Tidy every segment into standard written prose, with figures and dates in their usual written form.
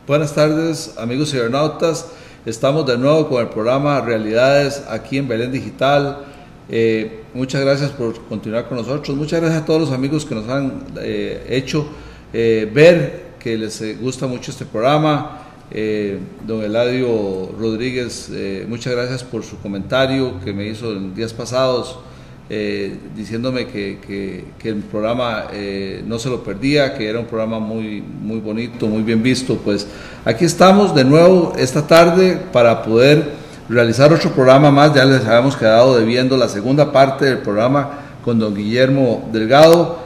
Buenas tardes, amigos cibernautas. Estamos de nuevo con el programa Realidades aquí en Belén Digital. Muchas gracias por continuar con nosotros. Muchas gracias a todos los amigos que nos han hecho ver que les gusta mucho este programa. Don Eladio Rodríguez, muchas gracias por su comentario que me hizo en días pasados, diciéndome que el programa no se lo perdía, que era un programa muy bonito, muy bien visto. Pues aquí estamos de nuevo esta tarde para poder realizar otro programa más. Ya les habíamos quedado debiendo la segunda parte del programa con don Guillermo Delgado,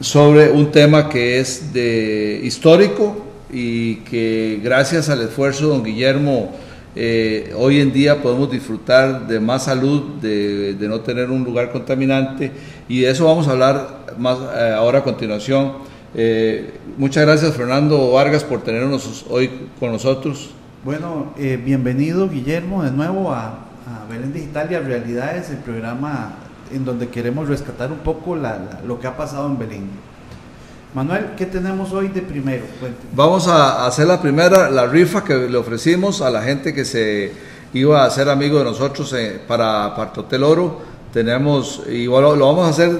sobre un tema que es histórico y que gracias al esfuerzo de don Guillermo hoy en día podemos disfrutar de más salud, de no tener un lugar contaminante, y de eso vamos a hablar más ahora a continuación. Muchas gracias, Fernando Vargas, por tenernos hoy con nosotros. Bueno, bienvenido, Guillermo, de nuevo a Belén Digital y a Realidades, el programa en donde queremos rescatar un poco lo que ha pasado en Belén. Manuel, ¿qué tenemos hoy de primero? Cuénteme. Vamos a hacer la rifa que le ofrecimos a la gente que se iba a hacer amigo de nosotros para Apartotel Oro. Tenemos, igual lo vamos a hacer,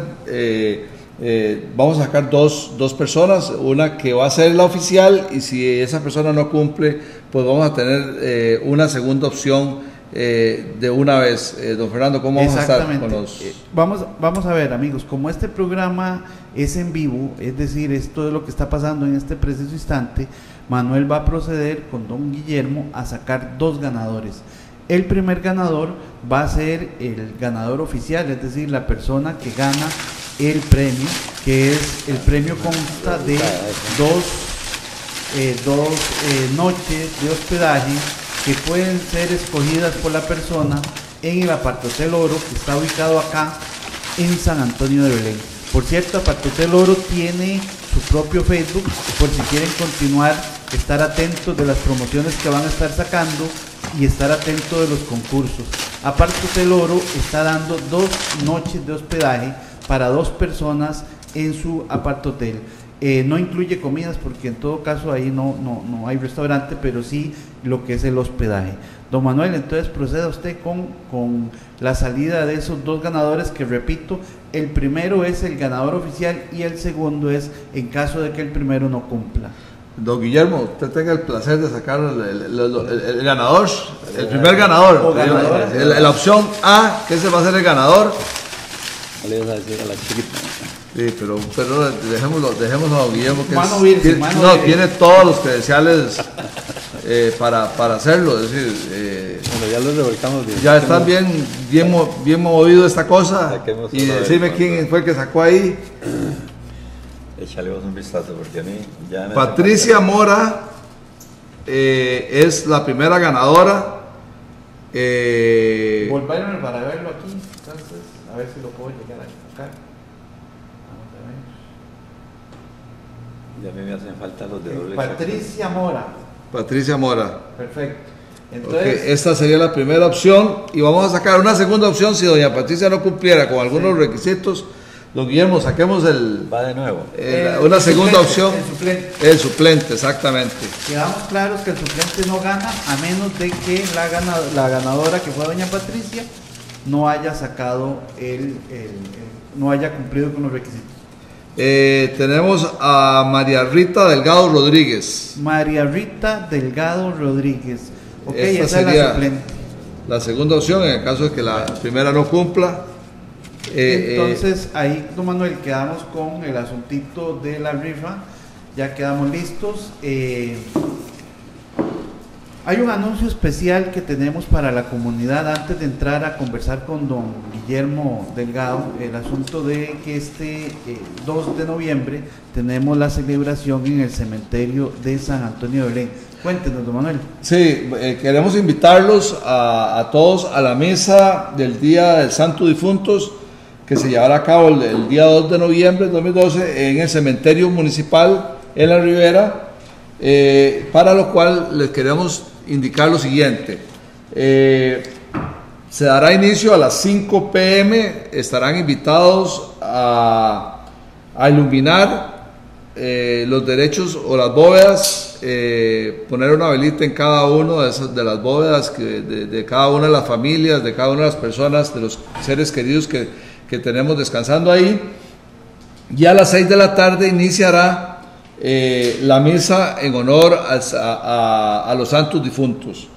vamos a sacar dos personas, una que va a ser la oficial, y si esa persona no cumple, pues vamos a tener una segunda opción de una vez. Don Fernando, ¿cómo vamos a estar con los...? Vamos a ver, amigos, como este programa es en vivo, es decir, esto es lo que está pasando en este preciso instante, Manuel va a proceder con don Guillermo a sacar dos ganadores. El primer ganador va a ser el ganador oficial, es decir, la persona que gana el premio, que es el premio consta de dos noches de hospedaje que pueden ser escogidas por la persona en el Apartotel Oro, que está ubicado acá en San Antonio de Belén. Por cierto, Apartotel Oro tiene su propio Facebook, por si quieren continuar, estar atentos de las promociones que van a estar sacando y estar atentos de los concursos. Apartotel Oro está dando 2 noches de hospedaje para 2 personas en su apartotel. No incluye comidas porque en todo caso ahí no hay restaurante, pero sí lo que es el hospedaje. Don Manuel, entonces proceda usted con la salida de esos 2 ganadores, que repito, el primero es el ganador oficial y el segundo es en caso de que el primero no cumpla. Don Guillermo, usted tenga el placer de sacar el ganador, el primer ganador, la opción A, que ese va a ser el ganador. Le vas a decir a la chiquita. Sí, pero dejémoslo a don Guillermo, que tiene todos los credenciales para hacerlo. Es decir, bueno, ya lo revolcamos bien. Ya está bien movido esta cosa. Y decime quién fue el que sacó ahí. Échale vos un vistazo, porque a mí ya... Patricia Mora es la primera ganadora. Volvieron para verlo aquí, entonces, a ver si lo puedo llegar a sacar. Ya me hacen falta los de doble. Patricia Mora. Patricia Mora. Perfecto. Entonces, esta sería la primera opción, y vamos a sacar una segunda opción si doña Patricia no cumpliera con algunos requisitos. Don Guillermo, saquemos va de nuevo. Una segunda opción. El suplente, exactamente. Quedamos claros que el suplente no gana a menos de que la ganadora, que fue doña Patricia, no haya sacado no haya cumplido con los requisitos. Tenemos a María Rita Delgado Rodríguez. María Rita Delgado Rodríguez. Ok, esta esa sería es la suplente. La segunda opción en el caso de que la primera no cumpla. Entonces ahí, don Manuel, quedamos con el asuntito de la rifa. Ya quedamos listos. Hay un anuncio especial que tenemos para la comunidad antes de entrar a conversar con don Guillermo Delgado. El asunto de que este 2 de noviembre tenemos la celebración en el cementerio de San Antonio de Belén. Cuéntenos, don Manuel. Sí, queremos invitarlos a todos a la misa del Día del Santo Difuntos, que se llevará a cabo el día 2 de noviembre de 2012 en el cementerio municipal en La Ribera, para lo cual les queremos indicar lo siguiente. Se dará inicio a las 5 p.m, estarán invitados a iluminar los derechos o las bóvedas, poner una velita en cada una de las bóvedas, de cada una de las familias, de cada una de las personas, de los seres queridos que tenemos descansando ahí. Y a las 6 de la tarde iniciará la misa en honor a los santos difuntos.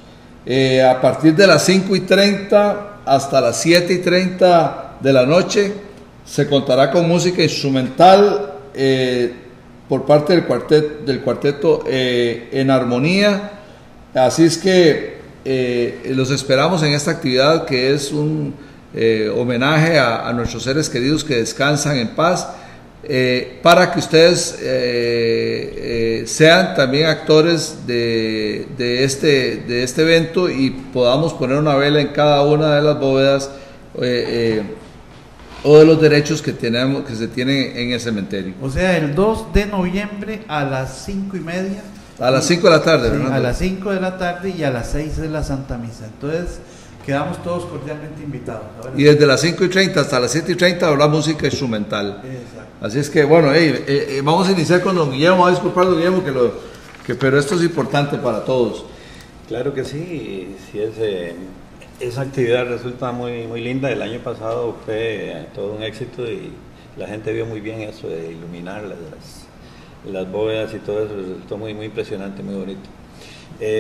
A partir de las 5:30 hasta las 7:30 de la noche se contará con música instrumental por parte del cuarteto En Armonía. Así es que los esperamos en esta actividad, que es un homenaje a nuestros seres queridos que descansan en paz, para que ustedes sean también actores de este evento y podamos poner una vela en cada una de las bóvedas o de los derechos que se tienen en el cementerio. O sea, el 2 de noviembre a las 5:30. A las 5 de la tarde, sí, a las 5 de la tarde y a las 6 de la Santa Misa. Entonces, quedamos todos cordialmente invitados. Y desde las 5:30 hasta las 7:30 habrá música instrumental. Exacto. Así es que, bueno, vamos a iniciar con don Guillermo. Voy a disculpar, don Guillermo, pero esto es importante para todos. Claro que sí, esa actividad resulta muy, muy linda. El año pasado fue todo un éxito y la gente vio muy bien eso de iluminar las bóvedas y todo eso, resultó muy, muy impresionante, muy bonito.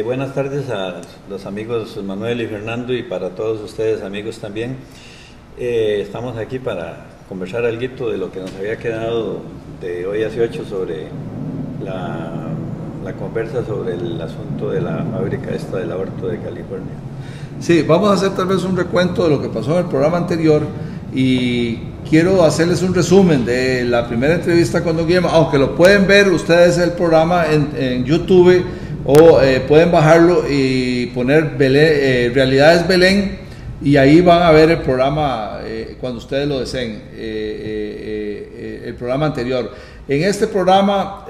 Buenas tardes a los amigos Manuel y Fernando, y para todos ustedes amigos también. Estamos aquí para conversar algo de lo que nos había quedado de hoy hace 8 sobre la conversa sobre el asunto de la fábrica esta del aborto de California. Sí, vamos a hacer tal vez un recuento de lo que pasó en el programa anterior, y quiero hacerles un resumen de la primera entrevista con don Guillermo, aunque lo pueden ver ustedes el programa en YouTube, o pueden bajarlo y poner Realidades Belén, y ahí van a ver el programa cuando ustedes lo deseen, el programa anterior. En este programa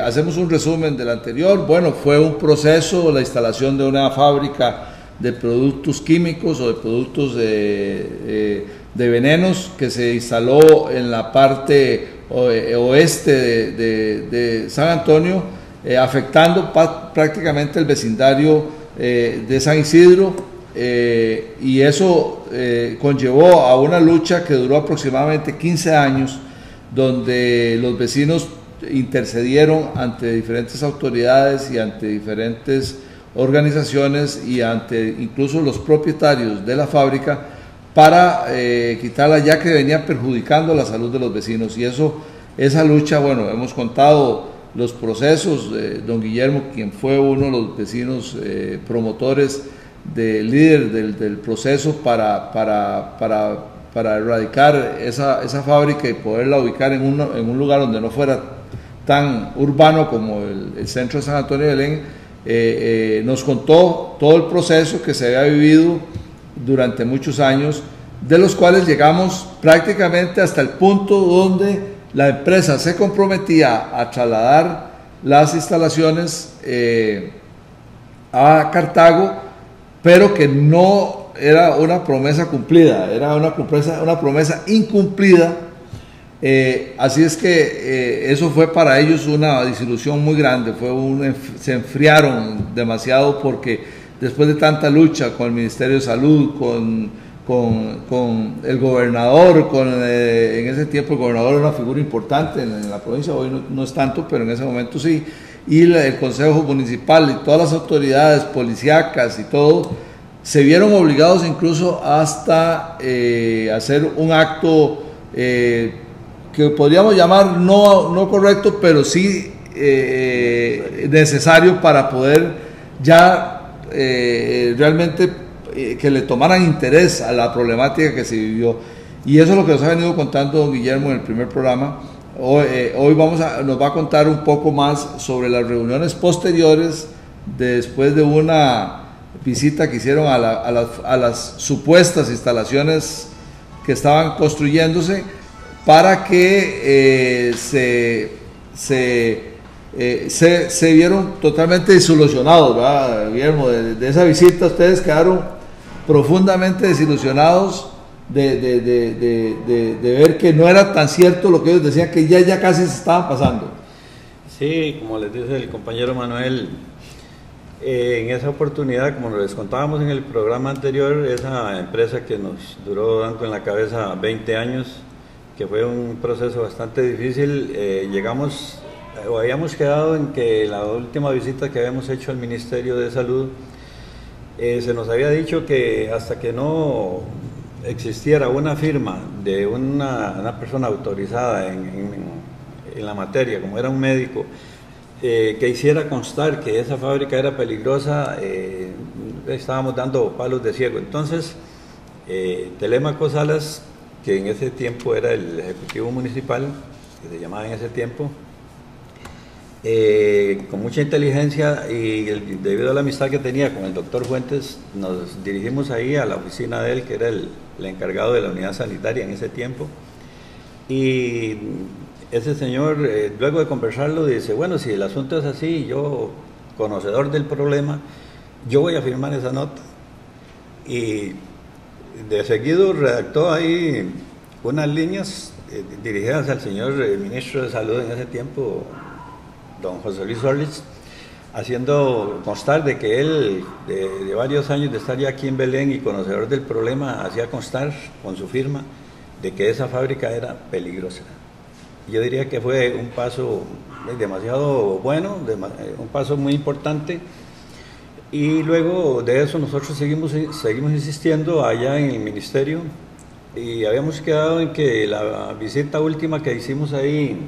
hacemos un resumen del anterior. Bueno, fue un proceso, la instalación de una fábrica de productos químicos o de productos de venenos, que se instaló en la parte oeste de San Antonio, afectando prácticamente el vecindario de San Isidro, y eso conllevó a una lucha que duró aproximadamente 15 años, donde los vecinos intercedieron ante diferentes autoridades y ante diferentes organizaciones y ante incluso los propietarios de la fábrica para quitarla, ya que venía perjudicando la salud de los vecinos. Y esa lucha, bueno, hemos contado los procesos de don Guillermo, quien fue uno de los vecinos promotores, líder del proceso para erradicar esa fábrica y poderla ubicar en un lugar donde no fuera tan urbano como el centro de San Antonio de Belén. Nos contó todo el proceso que se había vivido durante muchos años, de los cuales llegamos prácticamente hasta el punto donde la empresa se comprometía a trasladar las instalaciones a Cartago, pero que no era una promesa cumplida, era una promesa incumplida. Así es que eso fue para ellos una desilusión muy grande, se enfriaron demasiado, porque después de tanta lucha con el Ministerio de Salud, con el gobernador, en ese tiempo el gobernador era una figura importante en la provincia, hoy no es tanto, pero en ese momento sí, y el Consejo Municipal y todas las autoridades policíacas y todo, se vieron obligados incluso hasta hacer un acto que podríamos llamar no correcto, pero sí necesario para poder ya realmente que le tomaran interés a la problemática que se vivió. Y eso es lo que nos ha venido contando don Guillermo en el primer programa. Hoy nos va a contar un poco más sobre las reuniones posteriores, después de una visita que hicieron a las supuestas instalaciones que estaban construyéndose, para que se vieron totalmente desilusionados, ¿verdad, Guillermo? De esa visita ustedes quedaron profundamente desilusionados de ver que no era tan cierto lo que ellos decían, que ya casi se estaban pasando. Sí, como les dice el compañero Manuel, en esa oportunidad, como les contábamos en el programa anterior, esa empresa que nos duró dando en la cabeza 20 años, que fue un proceso bastante difícil, llegamos, o habíamos quedado en que la última visita que habíamos hecho al Ministerio de Salud, se nos había dicho que hasta que no existiera una firma de una persona autorizada en la materia, como era un médico, que hiciera constar que esa fábrica era peligrosa, estábamos dando palos de ciego. Entonces, Telémaco Salas, que en ese tiempo era el ejecutivo municipal, que se llamaba en ese tiempo, con mucha inteligencia y debido a la amistad que tenía con el doctor Fuentes, nos dirigimos ahí a la oficina de él, que era el encargado de la unidad sanitaria en ese tiempo, y ese señor, luego de conversarlo, dice, bueno, si el asunto es así, yo, conocedor del problema, yo voy a firmar esa nota. Y de seguido redactó ahí unas líneas dirigidas al señor ministro de Salud en ese tiempo, don José Luis Orlich, haciendo constar de que él, de varios años de estar ya aquí en Belén y conocedor del problema, hacía constar con su firma de que esa fábrica era peligrosa. Yo diría que fue un paso demasiado bueno, un paso muy importante, y luego de eso nosotros seguimos insistiendo allá en el ministerio, y habíamos quedado en que la visita última que hicimos ahí,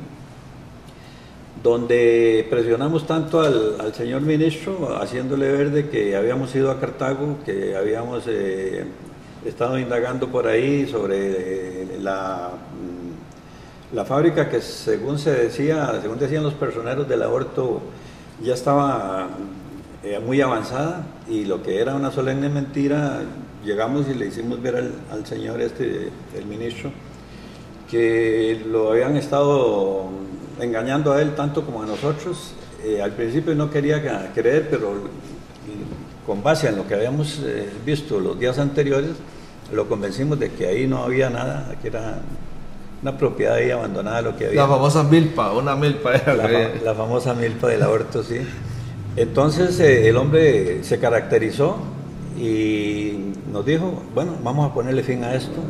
donde presionamos tanto al señor ministro, haciéndole ver de que habíamos ido a Cartago, que habíamos estado indagando por ahí sobre la fábrica que según decían los personeros del aborto, ya estaba muy avanzada, y lo que era una solemne mentira, llegamos y le hicimos ver al señor el ministro, que lo habían estado engañando a él tanto como a nosotros. Al principio no quería creer, pero con base en lo que habíamos visto los días anteriores, lo convencimos de que ahí no había nada, que era una propiedad ahí abandonada, lo que había. La famosa milpa, una milpa era la famosa milpa del aborto, sí. Entonces el hombre se caracterizó y nos dijo, bueno, vamos a ponerle fin a esto.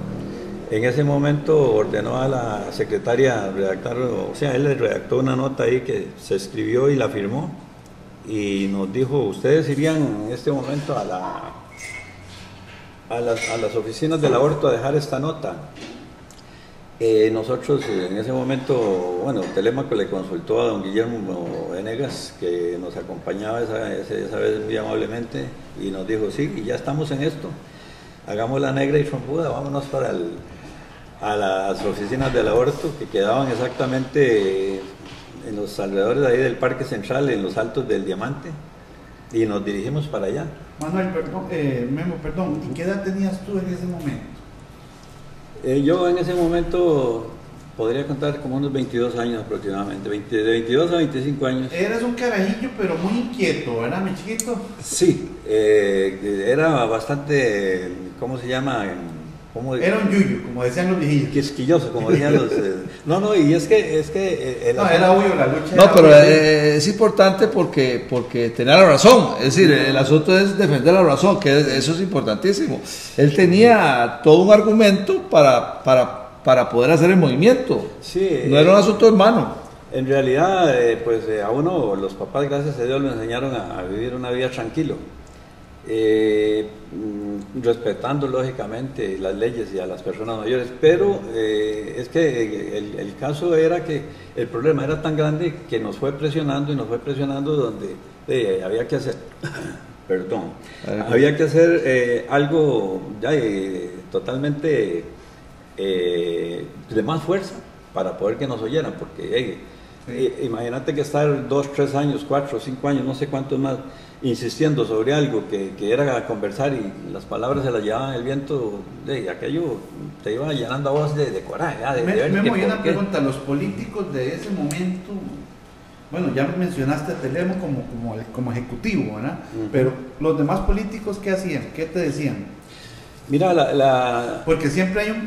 En ese momento ordenó a la secretaria redactar, o sea, él le redactó una nota ahí que se escribió y la firmó, y nos dijo, ustedes irían en este momento a las oficinas del aborto a dejar esta nota. Nosotros en ese momento, bueno, Telémaco le consultó a don Guillermo Venegas, que nos acompañaba esa vez muy amablemente, y nos dijo, sí, y ya estamos en esto, hagamos la negra y trompuda, vámonos a las oficinas del aborto, que quedaban exactamente en los alrededores de ahí del Parque Central, en los altos del Diamante, y nos dirigimos para allá. Manuel, Memo, perdón, ¿y qué edad tenías tú en ese momento? Yo en ese momento podría contar como unos 22 años aproximadamente, de 22 a 25 años. Eras un carajillo, pero muy inquieto, ¿verdad, mi chiquito? Sí, era bastante, ¿cómo se llama? Era un yuyu, como decían los viejillos. Quisquilloso, como decían los... No, y es que no, era obvio la lucha. No, pero es importante porque tenía la razón. Es decir, el asunto es defender la razón, que eso es importantísimo. Él tenía todo un argumento para poder hacer el movimiento. Sí, no era un asunto hermano. En realidad, pues a uno, los papás, gracias a Dios, le enseñaron a vivir una vida tranquilo. Respetando lógicamente las leyes y a las personas mayores, pero es que el caso era que el problema era tan grande que nos fue presionando donde había que hacer había que hacer algo ya totalmente de más fuerza para poder que nos oyeran, porque imagínate que estar 2, 3 años, 4, 5 años, no sé cuántos más, insistiendo sobre algo que era conversar, y las palabras se las llevaban el viento, aquello te iba llenando a vos de coraje. Me voy a una pregunta, los políticos de ese momento, bueno, ya mencionaste a Telemo como ejecutivo, ¿verdad? Pero los demás políticos, ¿qué hacían? ¿Qué te decían? Mira, porque siempre hay un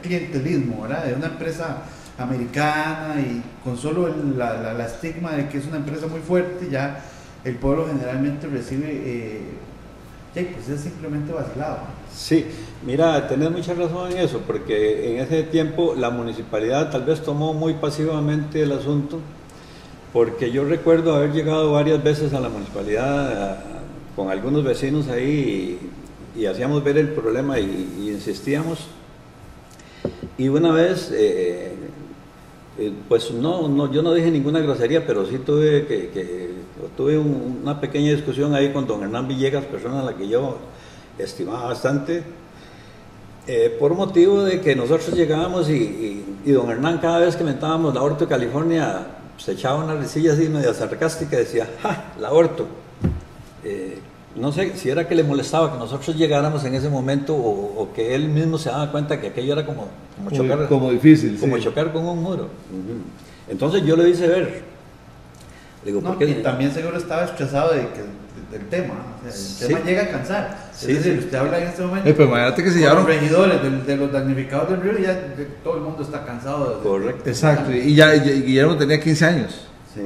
clientelismo, ¿verdad? De una empresa americana y con solo la estigma de que es una empresa muy fuerte, ya el pueblo generalmente recibe, pues es simplemente vacilado. Sí, mira, tenés mucha razón en eso, porque en ese tiempo la municipalidad tal vez tomó muy pasivamente el asunto, porque yo recuerdo haber llegado varias veces a la municipalidad con algunos vecinos ahí y hacíamos ver el problema y insistíamos. Y una vez, pues no, yo no dije ninguna grosería, pero sí tuve una pequeña discusión ahí con don Hernán Villegas, persona a la que yo estimaba bastante, por motivo de que nosotros llegábamos y don Hernán, cada vez que mentábamos la Aborto de California, se echaba una risilla así media sarcástica y decía, ¡ja! La Aborto. No sé si era que le molestaba que nosotros llegáramos en ese momento o que él mismo se daba cuenta que aquello era como chocar, como difícil, como sí. chocar con un muro. Entonces yo le hice ver. Le digo, ¿por qué? Y también seguro estaba estresado del tema, o sea, el tema llega a cansar. Sí, es decir, sí. usted habla en este momento Pero imagínate que se con llevaron... los regidores de los damnificados del río, ya todo el mundo está cansado. Correcto. Exacto, y ya Guillermo tenía 15 años. Sí.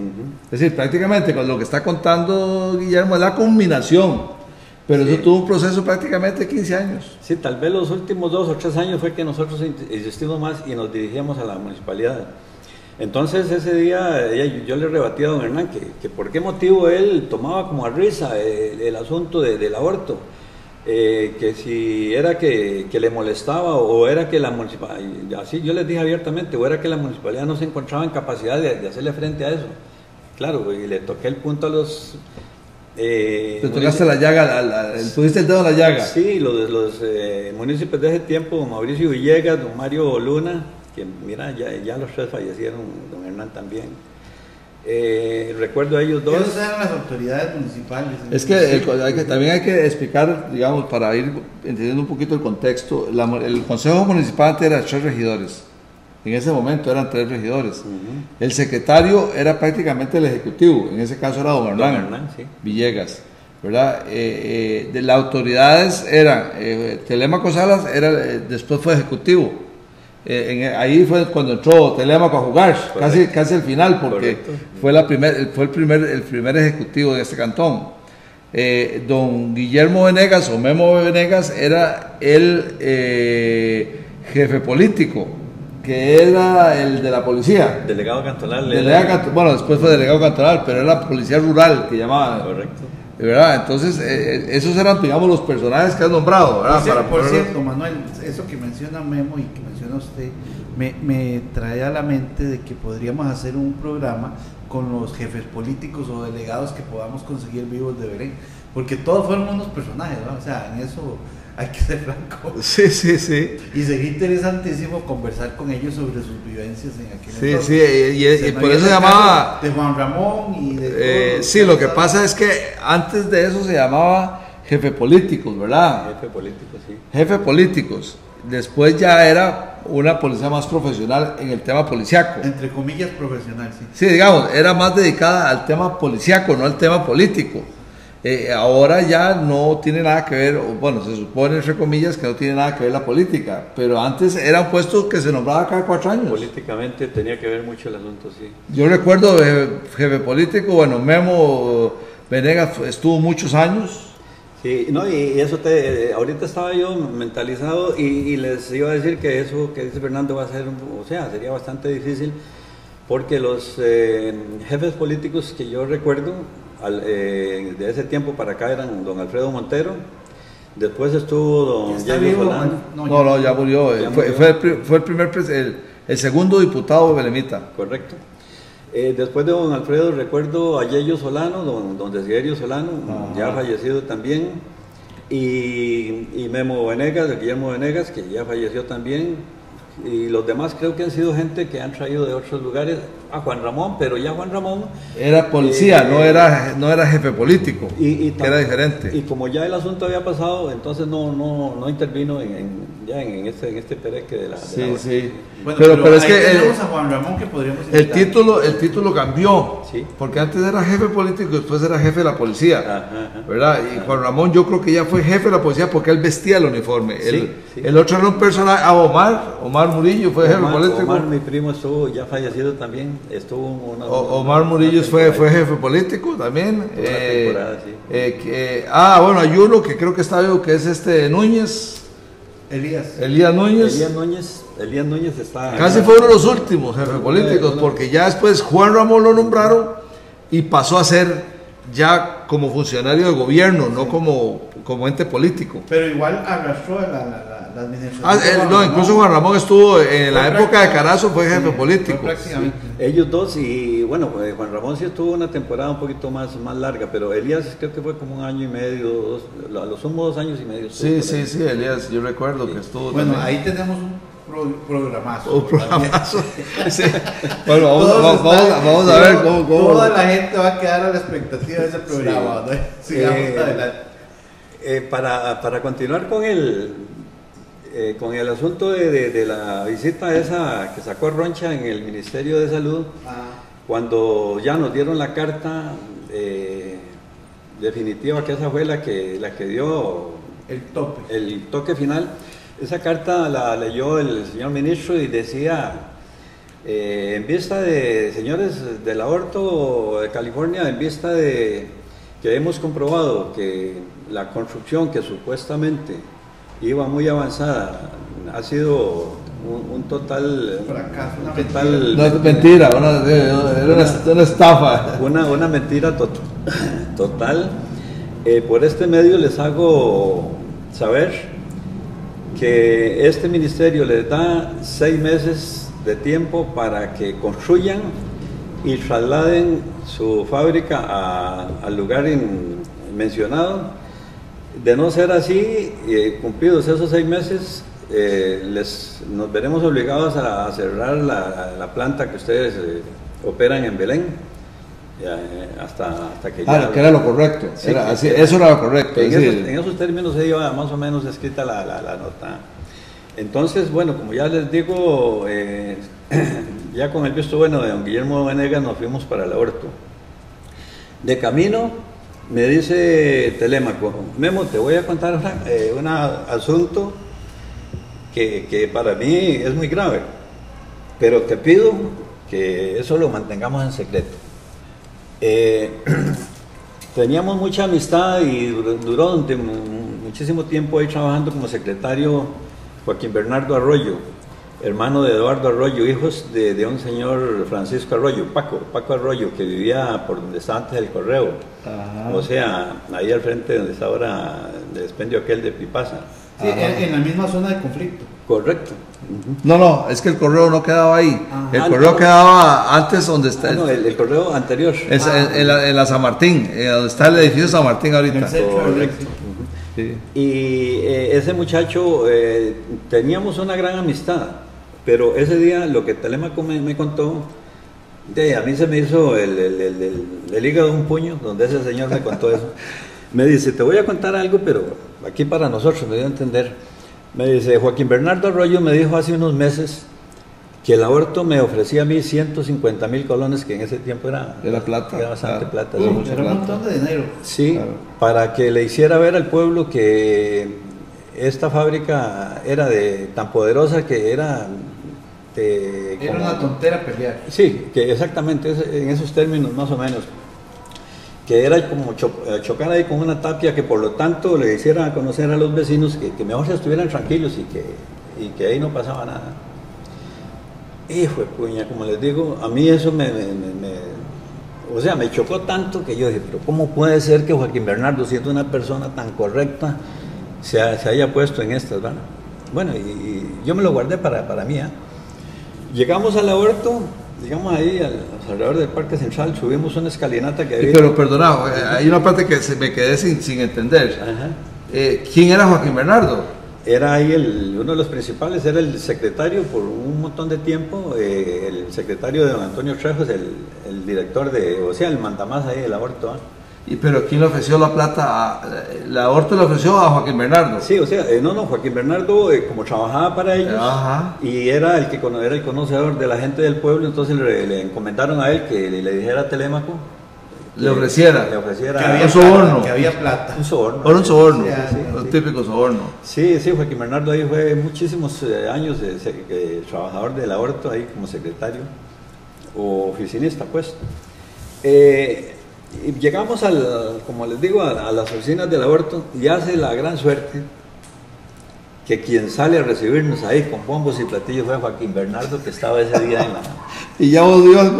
Es decir, prácticamente con lo que está contando Guillermo es la culminación, pero Sí. eso tuvo un proceso prácticamente de 15 años. Sí, tal vez los últimos 2 o 3 años fue que nosotros insistimos más y nos dirigíamos a la municipalidad. Entonces ese día yo le rebatí a don Hernán que por qué motivo él tomaba como a risa el asunto del aborto, que si era que le molestaba o era que la municipalidad, así yo les dije abiertamente, o era que la municipalidad no se encontraba en capacidad de hacerle frente a eso. Claro, y le toqué el punto a los... Te tocaste la llaga, tuviste el dedo en la llaga. Sí, los municipios de ese tiempo, don Mauricio Villegas, don Mario Luna, que mira, ya los 3 fallecieron, don Hernán también. Recuerdo a ellos 2. Esas eran las autoridades municipales. Es que también hay que explicar, digamos, para ir entendiendo un poquito el contexto, el Consejo Municipal antes era 3 regidores. En ese momento eran 3 regidores. El secretario era prácticamente el ejecutivo, en ese caso era don Hernán Sí. Villegas, ¿verdad? De las autoridades eran Telémaco Salas, después fue ejecutivo. Ahí fue cuando entró Telémaco a jugar, casi al final, porque fue el primer ejecutivo de este cantón. Don Guillermo Venegas o Memo Venegas era el jefe político, que era el de la policía. Delegado cantonal. Bueno, después fue delegado cantonal, pero era la policía rural que llamaban. Correcto. ¿Verdad? Entonces, esos eran, digamos, los personajes que has nombrado, ¿verdad? Por cierto, Manuel, eso que menciona Memo y que menciona usted, me trae a la mente de que podríamos hacer un programa con los jefes políticos o delegados que podamos conseguir vivos de Belén, porque todos fueron unos personajes, ¿no? O sea, en eso hay que ser franco. Sí. Y sería interesantísimo conversar con ellos sobre sus vivencias en aquel entonces. Sí, Y por eso se llamaba... De Juan Ramón y de... sí, lo que pasa es que antes de eso se llamaba jefe políticos, ¿verdad? Jefe político, sí. Jefe políticos. Después ya era una policía más profesional en el tema policiaco. Entre comillas, profesional, sí. Sí, digamos, era más dedicada al tema policiaco, no al tema político. Ahora ya no tiene nada que ver, bueno, se supone entre comillas que no tiene nada que ver la política, pero antes era un puesto que se nombraba cada 4 años. Políticamente tenía que ver mucho el asunto, sí. Yo recuerdo jefe político, bueno, Memo Venegas estuvo muchos años. Sí, no, y eso ahorita estaba yo mentalizado y les iba a decir que eso que dice Fernando va a ser, o sea, sería bastante difícil porque los jefes políticos que yo recuerdo de ese tiempo para acá eran don Alfredo Montero, después estuvo don Diego Solano. No, ya murió. Fue el segundo diputado de Belemita. Correcto. Después de don Alfredo recuerdo a Yello Solano, don Desiderio Solano, ya fallecido también, y Memo Venegas, Guillermo Venegas, que ya falleció también. Y los demás creo que han sido gente que han traído de otros lugares a Juan Ramón, pero ya Juan Ramón era policía, no era jefe político, que era diferente. Y como ya el asunto había pasado, entonces no intervino ya en este pereque de la... Sí, de la sí. Bueno, Pero es ahí que tenemos a Juan Ramón que podríamos el invitar. título cambió, Sí. porque antes era jefe político y después era jefe de la policía, Ajá. ¿verdad? Y Juan Ramón yo creo que ya fue jefe de la policía porque él vestía el uniforme. Sí. El otro era un personaje, Omar Murillo fue jefe político. Omar, mi primo, estuvo ya fallecido también, estuvo Omar Murillo fue jefe político también. Una temporada, sí. Bueno, hay uno que creo que está vivo, que es Núñez. Elías Núñez. Elías Núñez está... Casi fue uno de los últimos jefes políticos, porque ya después Juan Ramón lo nombraron y pasó a ser ya como funcionario de gobierno, no como ente político. Pero igual arrastró la administración. No, incluso Juan Ramón estuvo en la época de Carazo, fue jefe político. Prácticamente. Ellos dos, y bueno, Juan Ramón sí estuvo una temporada un poquito más larga, pero Elías creo que fue como 1 año y medio, a lo sumo 2 años y medio. Sí, Elías, yo recuerdo que estuvo. Bueno, también. ahí tenemos un programazo. Un programazo. Sí. Bueno, vamos a ver cómo. Toda la gente va a quedar a la expectativa de ese programa. ¿No? Sigamos adelante. Para continuar con el asunto de la visita esa que sacó Roncha en el Ministerio de Salud, cuando ya nos dieron la carta definitiva, que esa fue la que dio el toque final. Esa carta la leyó el señor ministro y decía, en vista de, señores del aborto de California, en vista de que hemos comprobado que la construcción que supuestamente iba muy avanzada ha sido un total fracaso, no es mentira, una estafa, una mentira total. Por este medio les hago saber que este ministerio les da 6 meses de tiempo para que construyan y trasladen su fábrica al lugar mencionado. De no ser así, cumplidos esos 6 meses, nos veremos obligados a cerrar la planta que ustedes operan en Belén. Hasta que ya... que era lo correcto, Sí, eso era lo correcto. En esos términos se iba más o menos escrita la nota. Entonces, bueno, como ya les digo, ya con el visto bueno de don Guillermo Venegas nos fuimos para el aborto. De camino me dice Telémaco, Memo, te voy a contar un asunto que para mí es muy grave, pero te pido que eso lo mantengamos en secreto. Teníamos mucha amistad y duró durante muchísimo tiempo ahí trabajando como secretario Joaquín Bernardo Arroyo, hermano de Eduardo Arroyo, hijos de un señor Francisco Arroyo, Paco Arroyo, que vivía por donde estaba antes el correo. Ajá. O sea, ahí al frente donde está ahora el expendio aquel de Pipasa. Sí, en la misma zona de conflicto. Correcto. No, es que el correo no quedaba ahí. El correo quedaba antes donde está. No, el correo anterior. En la San Martín, donde está el edificio San Martín ahorita. Correcto. Sí. Y ese muchacho, teníamos una gran amistad, pero ese día lo que Telémaco me contó, a mí se me hizo el hígado de un puño, donde ese señor me contó eso. Me dice, te voy a contar algo, pero aquí para nosotros, me dio a entender. Me dice, Joaquín Bernardo Arroyo me dijo hace unos meses que el aborto me ofrecía a mí 150,000 colones, que en ese tiempo era plata. Era bastante plata. Era un montón de dinero. Sí, claro. Para que le hiciera ver al pueblo que esta fábrica era tan poderosa que era... Era una tontera pelear. Sí, que exactamente, en esos términos más o menos. Que era como chocar ahí con una tapia, que por lo tanto le hiciera conocer a los vecinos que mejor se estuvieran tranquilos y que ahí no pasaba nada. Hijo de puña, como les digo, a mí eso me chocó tanto que yo dije, pero ¿cómo puede ser que Joaquín Bernardo, siendo una persona tan correcta, se haya puesto en estas, ¿verdad? Bueno, y yo me lo guardé para mí, ¿eh? Llegamos al aborto, llegamos ahí alrededor del Parque Central, subimos una escalinata que había... Pero perdonado, hay una parte que me quedé sin entender. Ajá. ¿Quién era Joaquín Bernardo? Era ahí uno de los principales, era el secretario por un montón de tiempo, el secretario de don Antonio Trejos, el director el mandamás ahí del aborto, ¿eh? Pero ¿quién le ofreció la plata? La aborto le ofreció a Joaquín Bernardo. Sí, o sea, Joaquín Bernardo, como trabajaba para ellos, y era el conocedor de la gente del pueblo, entonces le encomendaron a él que le dijera a Telémaco. Le ofreciera. Que había un soborno. Que había plata. Un soborno. Por un soborno. Sí, un típico soborno. Sí, Joaquín Bernardo ahí fue muchísimos años trabajador del aborto, ahí como secretario o oficinista, pues. Llegamos como les digo, a las oficinas del aborto y hace la gran suerte que quien sale a recibirnos ahí con bombos y platillos fue Joaquín Bernardo, que estaba ese día en la... Y ya vos ibas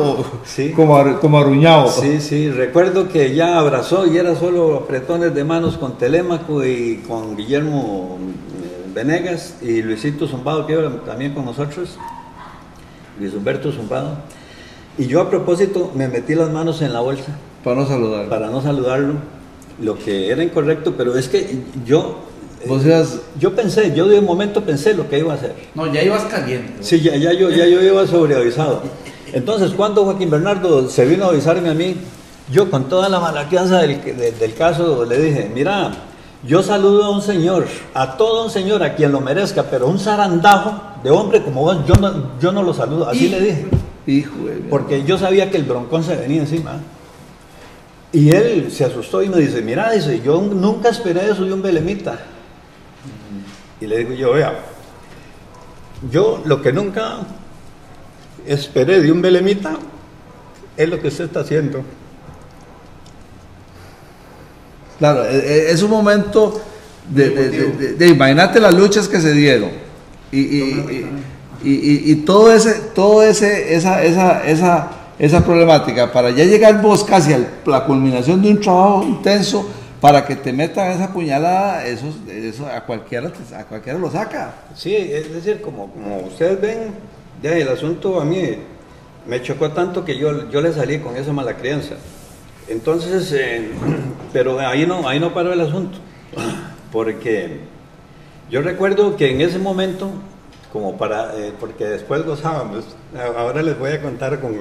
como arruñado. Sí, recuerdo que ya abrazó y era solo apretones de manos con Telémaco y con Guillermo Venegas y Luisito Zumbado, que iba también con nosotros, Luis Humberto Zumbado. Y yo a propósito me metí las manos en la bolsa. Para no saludarlo. Para no saludarlo, lo que era incorrecto, pero es que yo de un momento pensé lo que iba a hacer. No, ya ibas caliente. Sí, ya yo iba sobreavisado. Entonces, cuando Joaquín Bernardo se vino a avisarme a mí, yo con toda la malaquianza del caso le dije, mira, yo saludo a un señor, a todo un señor, a quien lo merezca, pero un zarandajo de hombre como vos, yo no lo saludo. Así le dije. Hijo porque yo sabía que el broncón se venía encima. Y él se asustó y me dice, mira, yo nunca esperé eso de un belemita. Y le digo yo, vea, yo lo que nunca esperé de un belemita es lo que usted está haciendo. Claro, es un momento de imagínate las luchas que se dieron y todo esa problemática para ya llegar vos casi a la culminación de un trabajo intenso para que te metan esa puñalada, eso a cualquiera lo saca. Sí, es decir, como ustedes ven, ya el asunto a mí me chocó tanto que yo le salí con esa mala crianza. Entonces, pero ahí no paró el asunto, porque yo recuerdo que en ese momento, porque después gozábamos, ahora les voy a contar con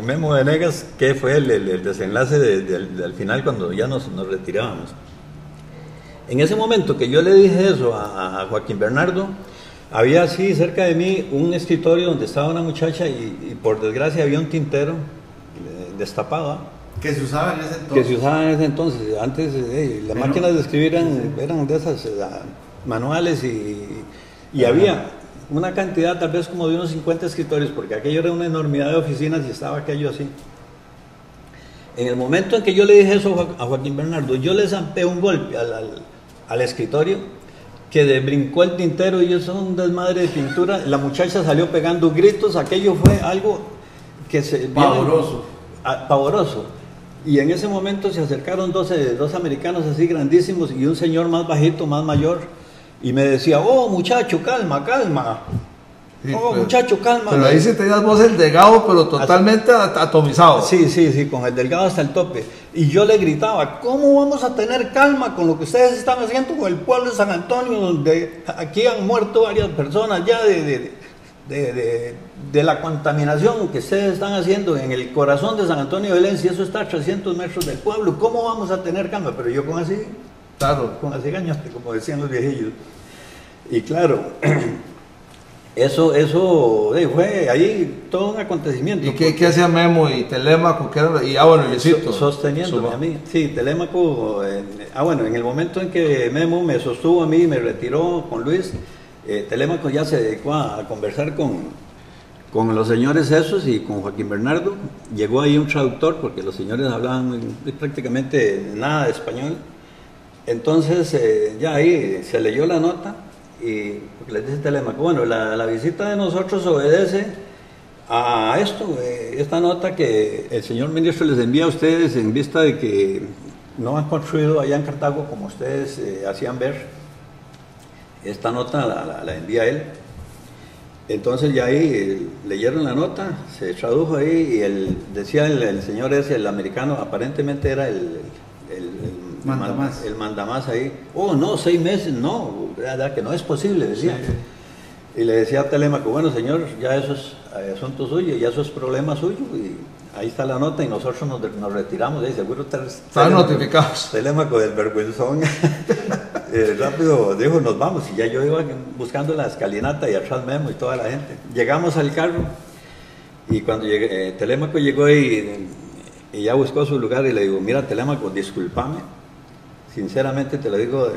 Memo Venegas qué fue el desenlace del final cuando ya nos retirábamos. En ese momento que yo le dije eso a Joaquín Bernardo, había así cerca de mí un escritorio donde estaba una muchacha y por desgracia había un tintero destapado. Que se usaba en ese entonces. Que se usaba en ese entonces. Antes las máquinas de escribir eran de esas manuales y había una cantidad tal vez como de unos 50 escritorios, porque aquello era una enormidad de oficinas y estaba aquello así. En el momento en que yo le dije eso a Joaquín Bernardo, yo le zampé un golpe al escritorio que brincó el tintero y eso un desmadre de pintura. La muchacha salió pegando gritos, aquello fue algo que pavoroso. Y en ese momento se acercaron dos americanos así grandísimos y un señor más bajito, más mayor, y me decía, oh muchacho, calma. Sí, muchacho, calma. Pero ahí sí tenías vos el delgado, pero totalmente atomizado. Sí, con el delgado hasta el tope. Y yo le gritaba, ¿cómo vamos a tener calma con lo que ustedes están haciendo con el pueblo de San Antonio, donde aquí han muerto varias personas ya de la contaminación que ustedes están haciendo en el corazón de San Antonio de Belén, si eso está a 300 metros del pueblo, ¿cómo vamos a tener calma? Pero yo con así gañaste, como decían los viejillos. Y claro, eso fue ahí todo un acontecimiento. ¿Y qué hacía Memo y Telémaco? Luisito. Sosteniéndome a mí. Sí, Telémaco, en el momento en que Memo me sostuvo a mí y me retiró con Luis, Telémaco ya se dedicó a conversar con los señores esos y con Joaquín Bernardo. Llegó ahí un traductor porque los señores hablaban prácticamente nada de español. Entonces ya ahí se leyó la nota y porque les dice Telémaco, bueno, la visita de nosotros obedece a esta nota que el señor ministro les envía a ustedes en vista de que no han construido allá en Cartago como ustedes hacían ver. Esta nota la envía él. Entonces ya ahí leyeron la nota, se tradujo ahí y decía el señor ese, el americano, aparentemente era el mandamás ahí. Oh, no, 6 meses, no, que no es posible, decía. Sí. Y le decía a Telémaco, bueno señor, ya eso es asunto suyo, ya eso es problema suyo y ahí está la nota y nosotros nos retiramos, y seguro estaban notificados. Telémaco del vergüenzón. Rápido dijo, nos vamos, y ya yo iba buscando la escalinata y atrás Memo y toda la gente. Llegamos al carro y cuando llegué, Telémaco llegó y ya buscó su lugar y le digo, mira Telémaco, discúlpame, sinceramente te lo digo,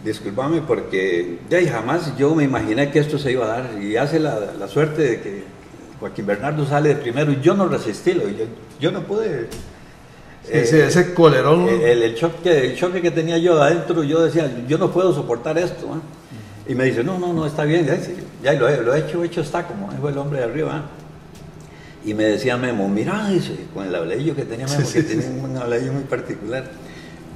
discúlpame porque jamás yo me imaginé que esto se iba a dar, y hace la suerte de que Joaquín Bernardo sale de primero y yo no resistí, yo no pude. Ese colerón. El choque que tenía yo adentro, yo decía, yo no puedo soportar esto. Y me dice, no, está bien, ya lo he hecho está, como dijo el hombre de arriba. Y me decía Memo, mira, dice, con el habladillo que tenía Memo, que tenía un habladillo muy particular,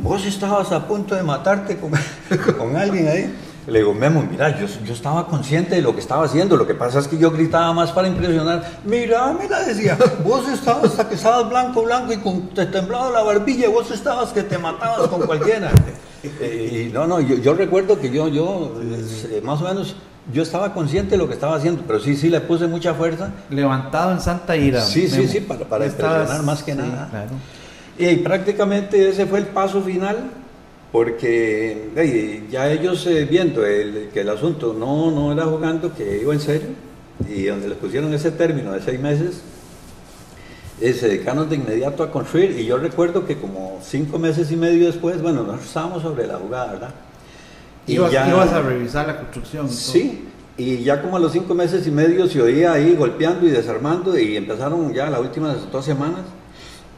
vos estabas a punto de matarte con alguien ahí. Le digo, Memo, mira, yo estaba consciente de lo que estaba haciendo, lo que pasa es que yo gritaba más para impresionar. Mira, decía, vos estabas hasta que estabas blanco y te temblaba la barbilla, y vos estabas que te matabas con cualquiera. Y yo recuerdo que yo más o menos, yo estaba consciente de lo que estaba haciendo, pero sí le puse mucha fuerza. Levantado en santa ira. Sí, para impresionar más que nada. Claro. Y prácticamente ese fue el paso final. Porque ya ellos viendo que el asunto no era jugando, que iba en serio, y donde les pusieron ese término de 6 meses, se dedicaron de inmediato a construir. Y yo recuerdo que como 5 meses y medio después, bueno, nosotros estábamos sobre la jugada, ¿verdad? Ibas a revisar la construcción. Sí, y ya como a los 5 meses y medio se oía ahí golpeando y desarmando, y empezaron ya las últimas 2 semanas,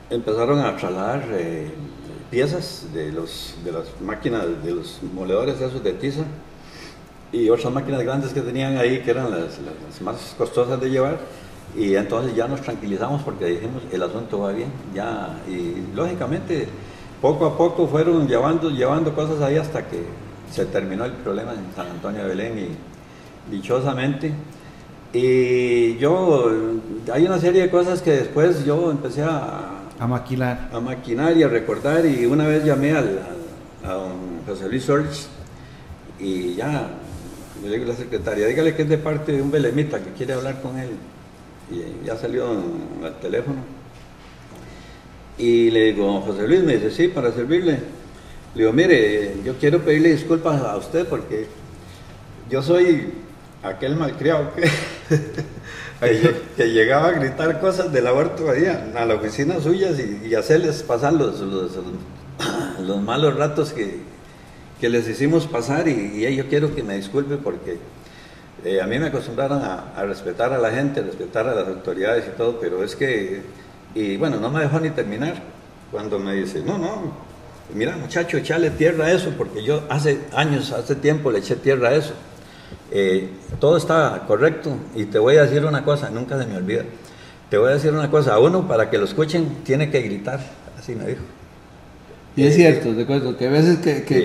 empezaron a trasladar piezas de las máquinas, de los moledores esos de tiza, y otras máquinas grandes que tenían ahí, que eran las más costosas de llevar, y entonces ya nos tranquilizamos porque dijimos, el asunto va bien, ya, y lógicamente poco a poco fueron llevando cosas ahí hasta que se terminó el problema en San Antonio de Belén, y dichosamente. Y hay una serie de cosas que después yo empecé a maquinar y a recordar, y una vez llamé a don José Luis Sorge, y ya le digo a la secretaria, dígale que es de parte de un belemita que quiere hablar con él, y ya salió al teléfono, y le digo, José Luis, me dice, sí, para servirle. Le digo, mire, yo quiero pedirle disculpas a usted porque yo soy aquel malcriado que llegaba a gritar cosas del aborto ahí a la oficina suyas y hacerles pasar los malos ratos que les hicimos pasar, y yo quiero que me disculpe porque a mí me acostumbraron a respetar a la gente, a respetar a las autoridades y todo, pero es que, y bueno, no me dejó ni terminar cuando me dice, no, mira muchacho, echarle tierra a eso, porque yo hace tiempo le eché tierra a eso. Todo está correcto, y te voy a decir una cosa, nunca se me olvida, te voy a decir una cosa, a uno para que lo escuchen tiene que gritar, así me dijo. Y es cierto, te cuento, que a veces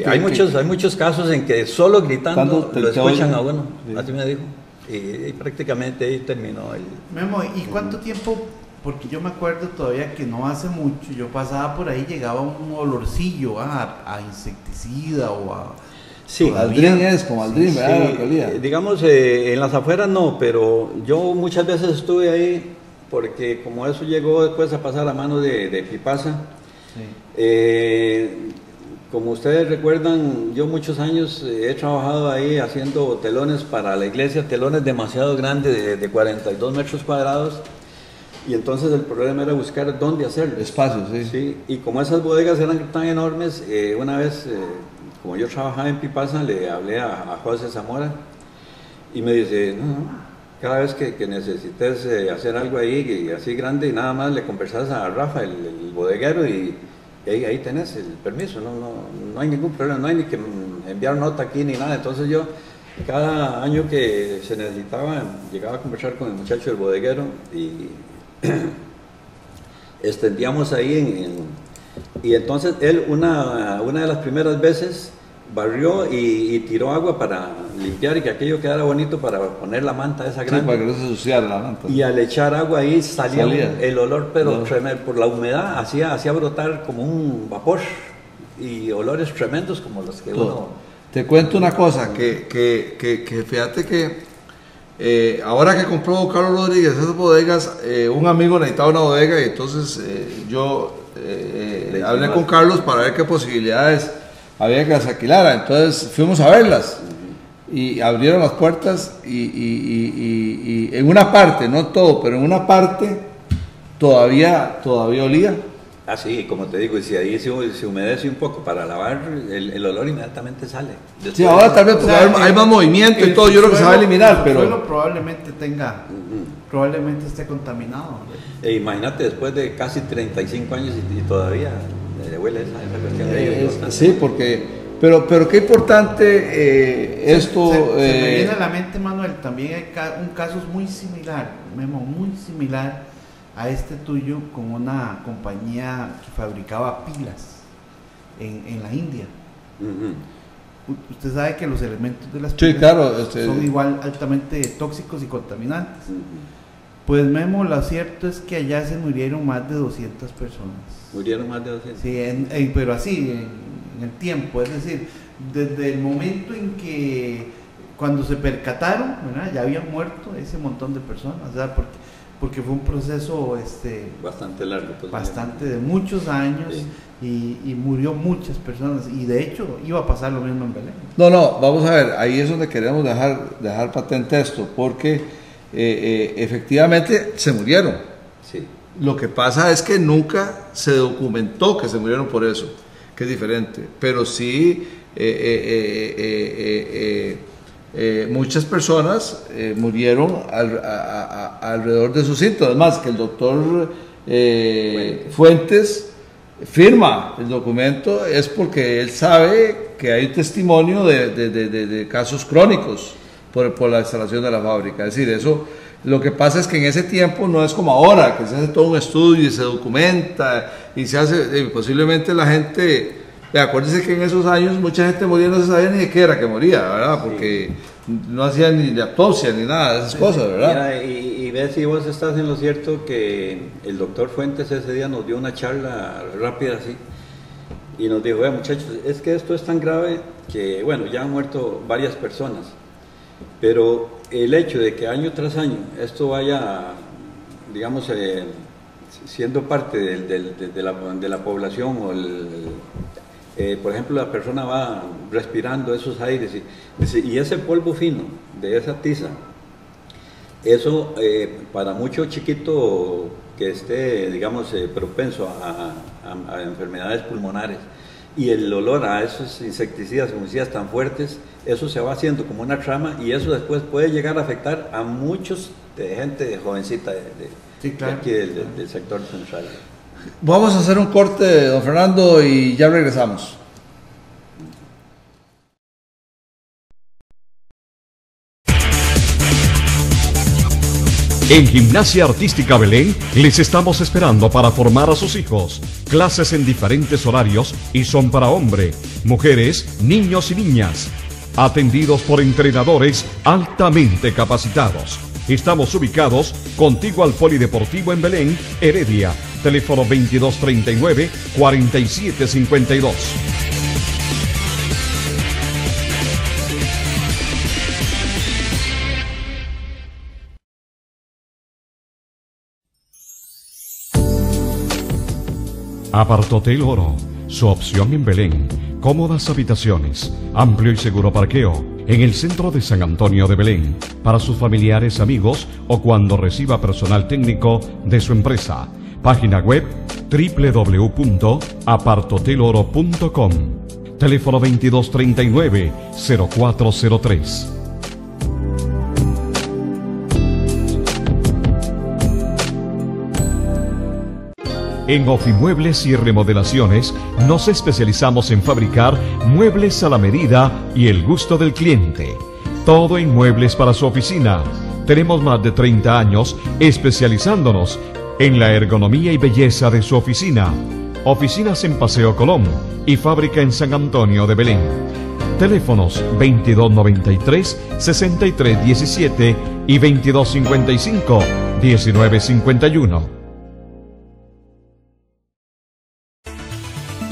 hay muchos casos en que solo gritando lo escuchan a uno, sí. Así me dijo, y prácticamente ahí terminó el... Memo, ¿y cuánto tiempo? Porque yo me acuerdo todavía que no hace mucho, yo pasaba por ahí, llegaba un olorcillo a insecticida o a... Sí, Aldrin es como Aldrin, ¿verdad? Sí, digamos, en las afueras no, pero yo muchas veces estuve ahí porque como eso llegó después a pasar a mano de Pipasa. Sí. Como ustedes recuerdan, yo muchos años he trabajado ahí haciendo telones para la iglesia, telones demasiado grandes de 42 metros cuadrados, y entonces el problema era buscar dónde hacerlo. Espacio, sí. Sí. Y como esas bodegas eran tan enormes, una vez... como yo trabajaba en Pipasa, le hablé a José Zamora y me dice, no, cada vez que necesites hacer algo ahí y así grande, nada más le conversas a Rafa, el bodeguero, y ahí tenés el permiso, no hay ningún problema, no hay ni que enviar nota aquí ni nada. Entonces yo, cada año que se necesitaba, llegaba a conversar con el muchacho del bodeguero y extendíamos ahí y entonces él una de las primeras veces barrió y tiró agua para limpiar y que aquello quedara bonito para poner la manta esa grande. Sí, para que no se ensuciara la manta. Y al echar agua ahí salía el olor, pero tremendo, por la humedad hacía brotar como un vapor y olores tremendos como los que uno... Te cuento una cosa, que fíjate que ahora que compró Carlos Rodríguez esas bodegas, un amigo necesitaba una bodega y entonces yo hablé con Carlos para ver qué posibilidades había que las alquilara. Entonces fuimos a verlas y abrieron las puertas y en una parte, no todo, pero en una parte todavía olía. Ah, sí, como te digo, y si ahí se humedece un poco para lavar, el olor inmediatamente sale. Después, sí, ahora tal vez porque hay más movimiento y todo, yo creo que se va a eliminar, pero... El suelo probablemente probablemente esté contaminado. Imagínate, después de casi 35 años y todavía huele esa cuestión. Sí, porque... Pero qué importante esto... Se me viene a la mente, Manuel, también hay un caso muy similar, Memo, muy similar a este tuyo, con una compañía que fabricaba pilas en la India. Usted sabe que los elementos de las pilas son igual altamente tóxicos y contaminantes. Pues Memo, lo cierto es que allá se murieron más de 200 personas. ¿Murieron más de 200? Sí, pero así, en el tiempo, es decir, desde el momento en que, cuando se percataron, ¿verdad? Ya habían muerto ese montón de personas, ¿verdad? Porque fue un proceso bastante largo, pues, bastante de muchos años, sí. y murió muchas personas, y de hecho iba a pasar lo mismo en Belén. No, vamos a ver, ahí es donde queremos dejar patente esto, porque efectivamente se murieron. Sí. Lo que pasa es que nunca se documentó que se murieron por eso, que es diferente, pero sí muchas personas murieron alrededor de sus síntomas. Además, que el doctor Fuentes firma el documento es porque él sabe que hay testimonio de casos crónicos por la instalación de la fábrica. Es decir, eso, lo que pasa es que en ese tiempo no es como ahora, que se hace todo un estudio y se documenta y se hace, posiblemente la gente... Acuérdense que en esos años mucha gente moría y no se sabía ni de qué era que moría, ¿verdad? Porque no hacían ni de autopsia ni nada de esas cosas, ¿verdad? Mira, y ves si vos estás en lo cierto que el doctor Fuentes ese día nos dio una charla rápida así y nos dijo, muchachos, es que esto es tan grave que, bueno, ya han muerto varias personas, pero el hecho de que año tras año esto vaya, digamos, siendo parte de la población o por ejemplo, la persona va respirando esos aires y ese polvo fino de esa tiza, eso para mucho chiquito que esté, digamos, propenso a enfermedades pulmonares, y el olor a esos insecticidas, fungicidas tan fuertes, eso se va haciendo como una trama y eso después puede llegar a afectar a muchos de gente jovencita sí, claro, de aquí del sector central. Vamos a hacer un corte, don Fernando, y ya regresamos. En Gimnasia Artística Belén les estamos esperando para formar a sus hijos. Clases en diferentes horarios y son para hombre, mujeres, niños y niñas. Atendidos por entrenadores altamente capacitados. Estamos ubicados contigo al Polideportivo en Belén, Heredia. Teléfono 2239-4752. Apartotel Oro, su opción en Belén. Cómodas habitaciones, amplio y seguro parqueo, en el centro de San Antonio de Belén, para sus familiares, amigos o cuando reciba personal técnico de su empresa. Página web www.apartoteloro.com. Teléfono 2239-0403. En Ofimuebles y Remodelaciones nos especializamos en fabricar muebles a la medida y el gusto del cliente. Todo en muebles para su oficina. Tenemos más de 30 años especializándonos en la ergonomía y belleza de su oficina. Oficinas en Paseo Colón y fábrica en San Antonio de Belén. Teléfonos 2293-6317 y 2255-1951.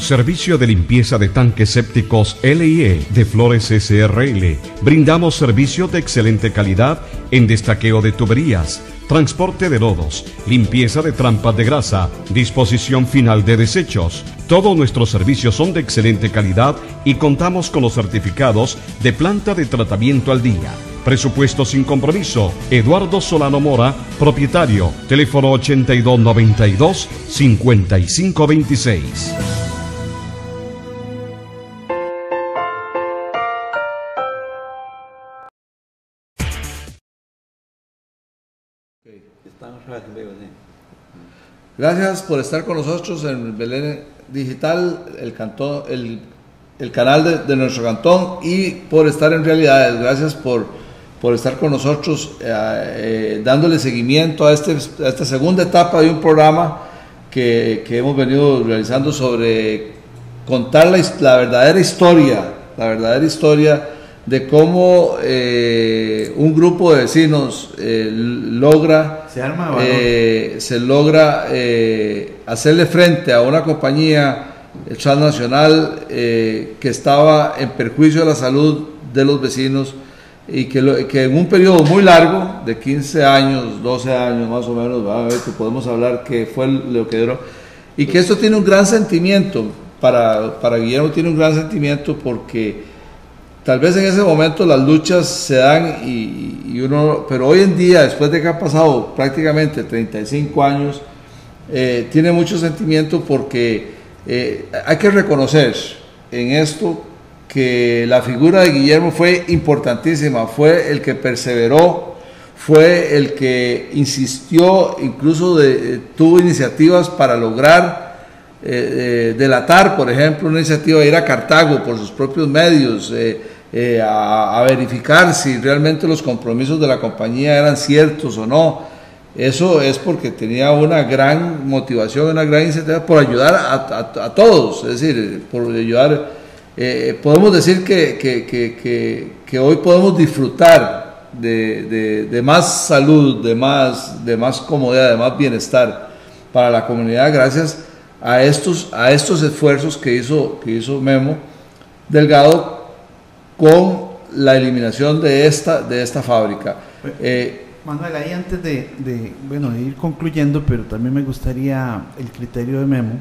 Servicio de limpieza de tanques sépticos LIE de Flores SRL. Brindamos servicio de excelente calidad en destaqueo de tuberías, transporte de lodos, limpieza de trampas de grasa, disposición final de desechos. Todos nuestros servicios son de excelente calidad y contamos con los certificados de planta de tratamiento al día. Presupuesto sin compromiso. Eduardo Solano Mora, propietario. Teléfono 8292-5526. Gracias por estar con nosotros en Belén Digital, el canal de nuestro cantón, y por estar en Realidades. Gracias por estar con nosotros, dándole seguimiento a esta segunda etapa de un programa que hemos venido realizando sobre contar la verdadera historia de cómo un grupo de vecinos se logra hacerle frente a una compañía transnacional que estaba en perjuicio de la salud de los vecinos, y que en un periodo muy largo de 15 años, 12 años más o menos, que podemos hablar que fue lo que duró, y que esto tiene un gran sentimiento para Guillermo, tiene un gran sentimiento porque tal vez en ese momento las luchas se dan pero hoy en día, después de que ha pasado prácticamente 35 años, tiene mucho sentimiento porque hay que reconocer en esto que la figura de Guillermo fue importantísima, fue el que perseveró, fue el que insistió, incluso tuvo iniciativas para lograr delatar, por ejemplo, una iniciativa de ir a Cartago por sus propios medios, a verificar si realmente los compromisos de la compañía eran ciertos o no. Eso es porque tenía una gran motivación, una gran iniciativa por ayudar a todos, es decir, por ayudar. Podemos decir que hoy podemos disfrutar de más salud, de más comodidad, de más bienestar para la comunidad gracias a estos esfuerzos que hizo Memo Delgado con la eliminación de esta fábrica. Manuel, ahí antes de ir concluyendo, pero también me gustaría el criterio de Memo.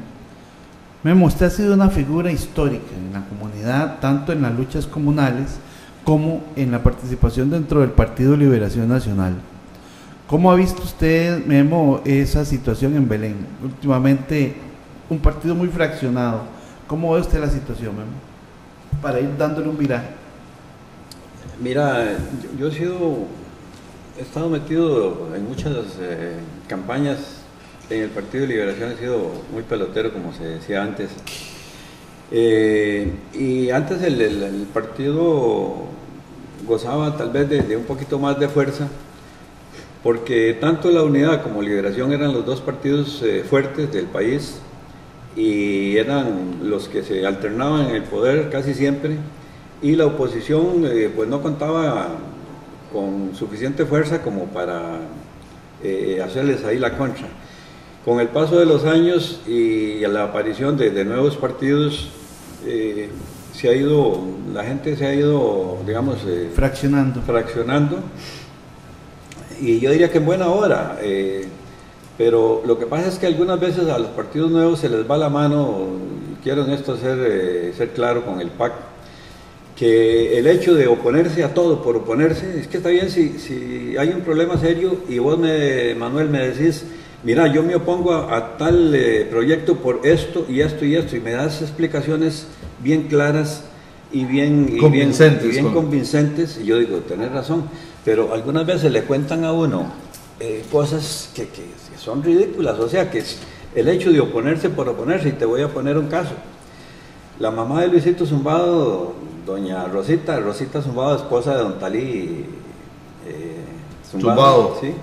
Memo, usted ha sido una figura histórica en la comunidad, tanto en las luchas comunales como en la participación dentro del Partido Liberación Nacional. ¿Cómo ha visto usted, Memo, esa situación en Belén? Últimamente, un partido muy fraccionado. ¿Cómo ve usted la situación, Memo? Para ir dándole un viraje. Mira, yo he estado metido en muchas campañas en el Partido de Liberación, he sido muy pelotero, como se decía antes. Y antes el partido gozaba tal vez de un poquito más de fuerza, porque tanto la Unidad como Liberación eran los dos partidos fuertes del país y eran los que se alternaban en el poder casi siempre, y la oposición pues no contaba con suficiente fuerza como para hacerles ahí la contra. Con el paso de los años y la aparición de nuevos partidos, la gente se ha ido, digamos, fraccionando, y yo diría que en buena hora, pero lo que pasa es que algunas veces a los partidos nuevos se les va la mano. Quiero en esto ser claro con el PAC, que el hecho de oponerse a todo por oponerse, es que está bien si hay un problema serio y vos, Manuel, me decís: mira, yo me opongo a tal proyecto por esto y esto y esto, y me das explicaciones bien claras y bien convincentes, y yo digo, tenés razón, pero algunas veces le cuentan a uno cosas que son ridículas. O sea, que es el hecho de oponerse por oponerse. Y te voy a poner un caso. La mamá de Luisito Zumbado, doña Rosita Zumbado, esposa de don Talí Zumbado, ¿sí?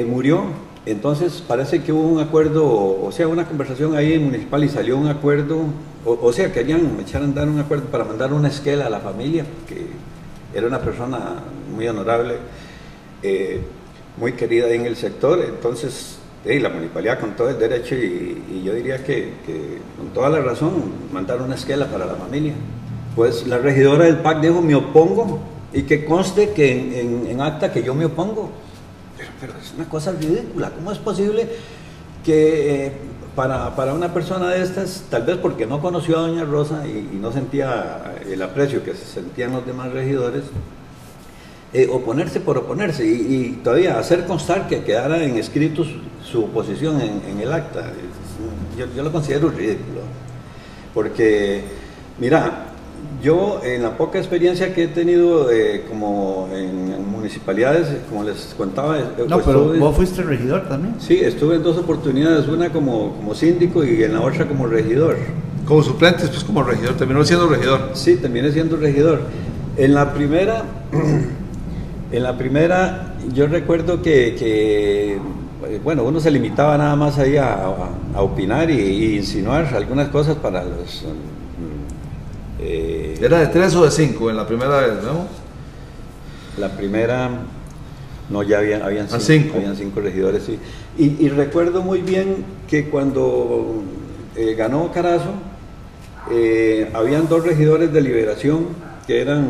Murió. Entonces parece que hubo un acuerdo, o sea, una conversación ahí en municipal, y salió un acuerdo, o sea, querían echar a andar un acuerdo para mandar una esquela a la familia, que era una persona muy honorable, muy querida en el sector. Entonces la municipalidad con todo el derecho y yo diría que con toda la razón mandar una esquela para la familia. Pues la regidora del PAC dijo, me opongo, y que conste que en acta que yo me opongo. Pero es una cosa ridícula. ¿Cómo es posible que para una persona de estas, tal vez porque no conoció a doña Rosa y no sentía el aprecio que se sentían los demás regidores, oponerse por oponerse y todavía hacer constar que quedara en escrito su oposición en el acta? Yo lo considero ridículo, porque mira, yo en la poca experiencia que he tenido como en municipalidades, como les contaba... No, pero vos fuiste regidor también. Sí, estuve en 2 oportunidades, una como síndico y en la otra como regidor. Como suplente, después como regidor, terminó siendo regidor. Sí, terminé siendo regidor. En la primera yo recuerdo que bueno, uno se limitaba nada más ahí a opinar y insinuar algunas cosas para los... ¿Era de 3 o de 5 en la primera vez, no? La primera, no, ya habían 5 regidores, sí. Y recuerdo muy bien que cuando ganó Carazo, habían 2 regidores de Liberación, que eran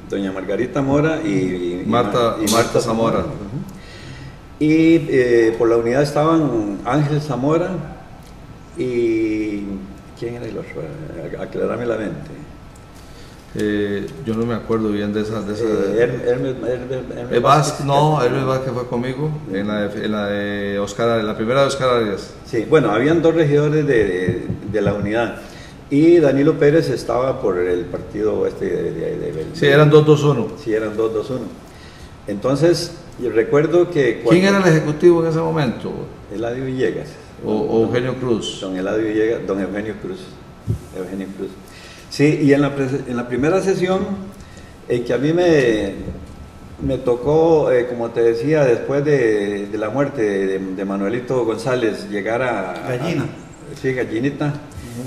doña Margarita Mora y Marta Zamora. Y por la unidad estaban Ángel Zamora y... ¿quién era el otro? Aclarame la mente. Yo no me acuerdo bien de esa... Hermes Vázquez, no, Hermes Vázquez fue conmigo en la de Oscar, en la primera de Oscar Arias. Sí, bueno, habían 2 regidores de la unidad y Danilo Pérez estaba por el partido sí, eran 2-2-1. Sí, eran 2-2-1. Entonces, yo recuerdo que... ¿Quién era el ejecutivo en ese momento? Eladio Villegas. O Eugenio Cruz. Don Eladio Villegas, don Eugenio Cruz. Sí, y en la primera sesión, que a mí me tocó, como te decía, después de la muerte de Manuelito González, llegar a... Gallina. Sí, Gallinita.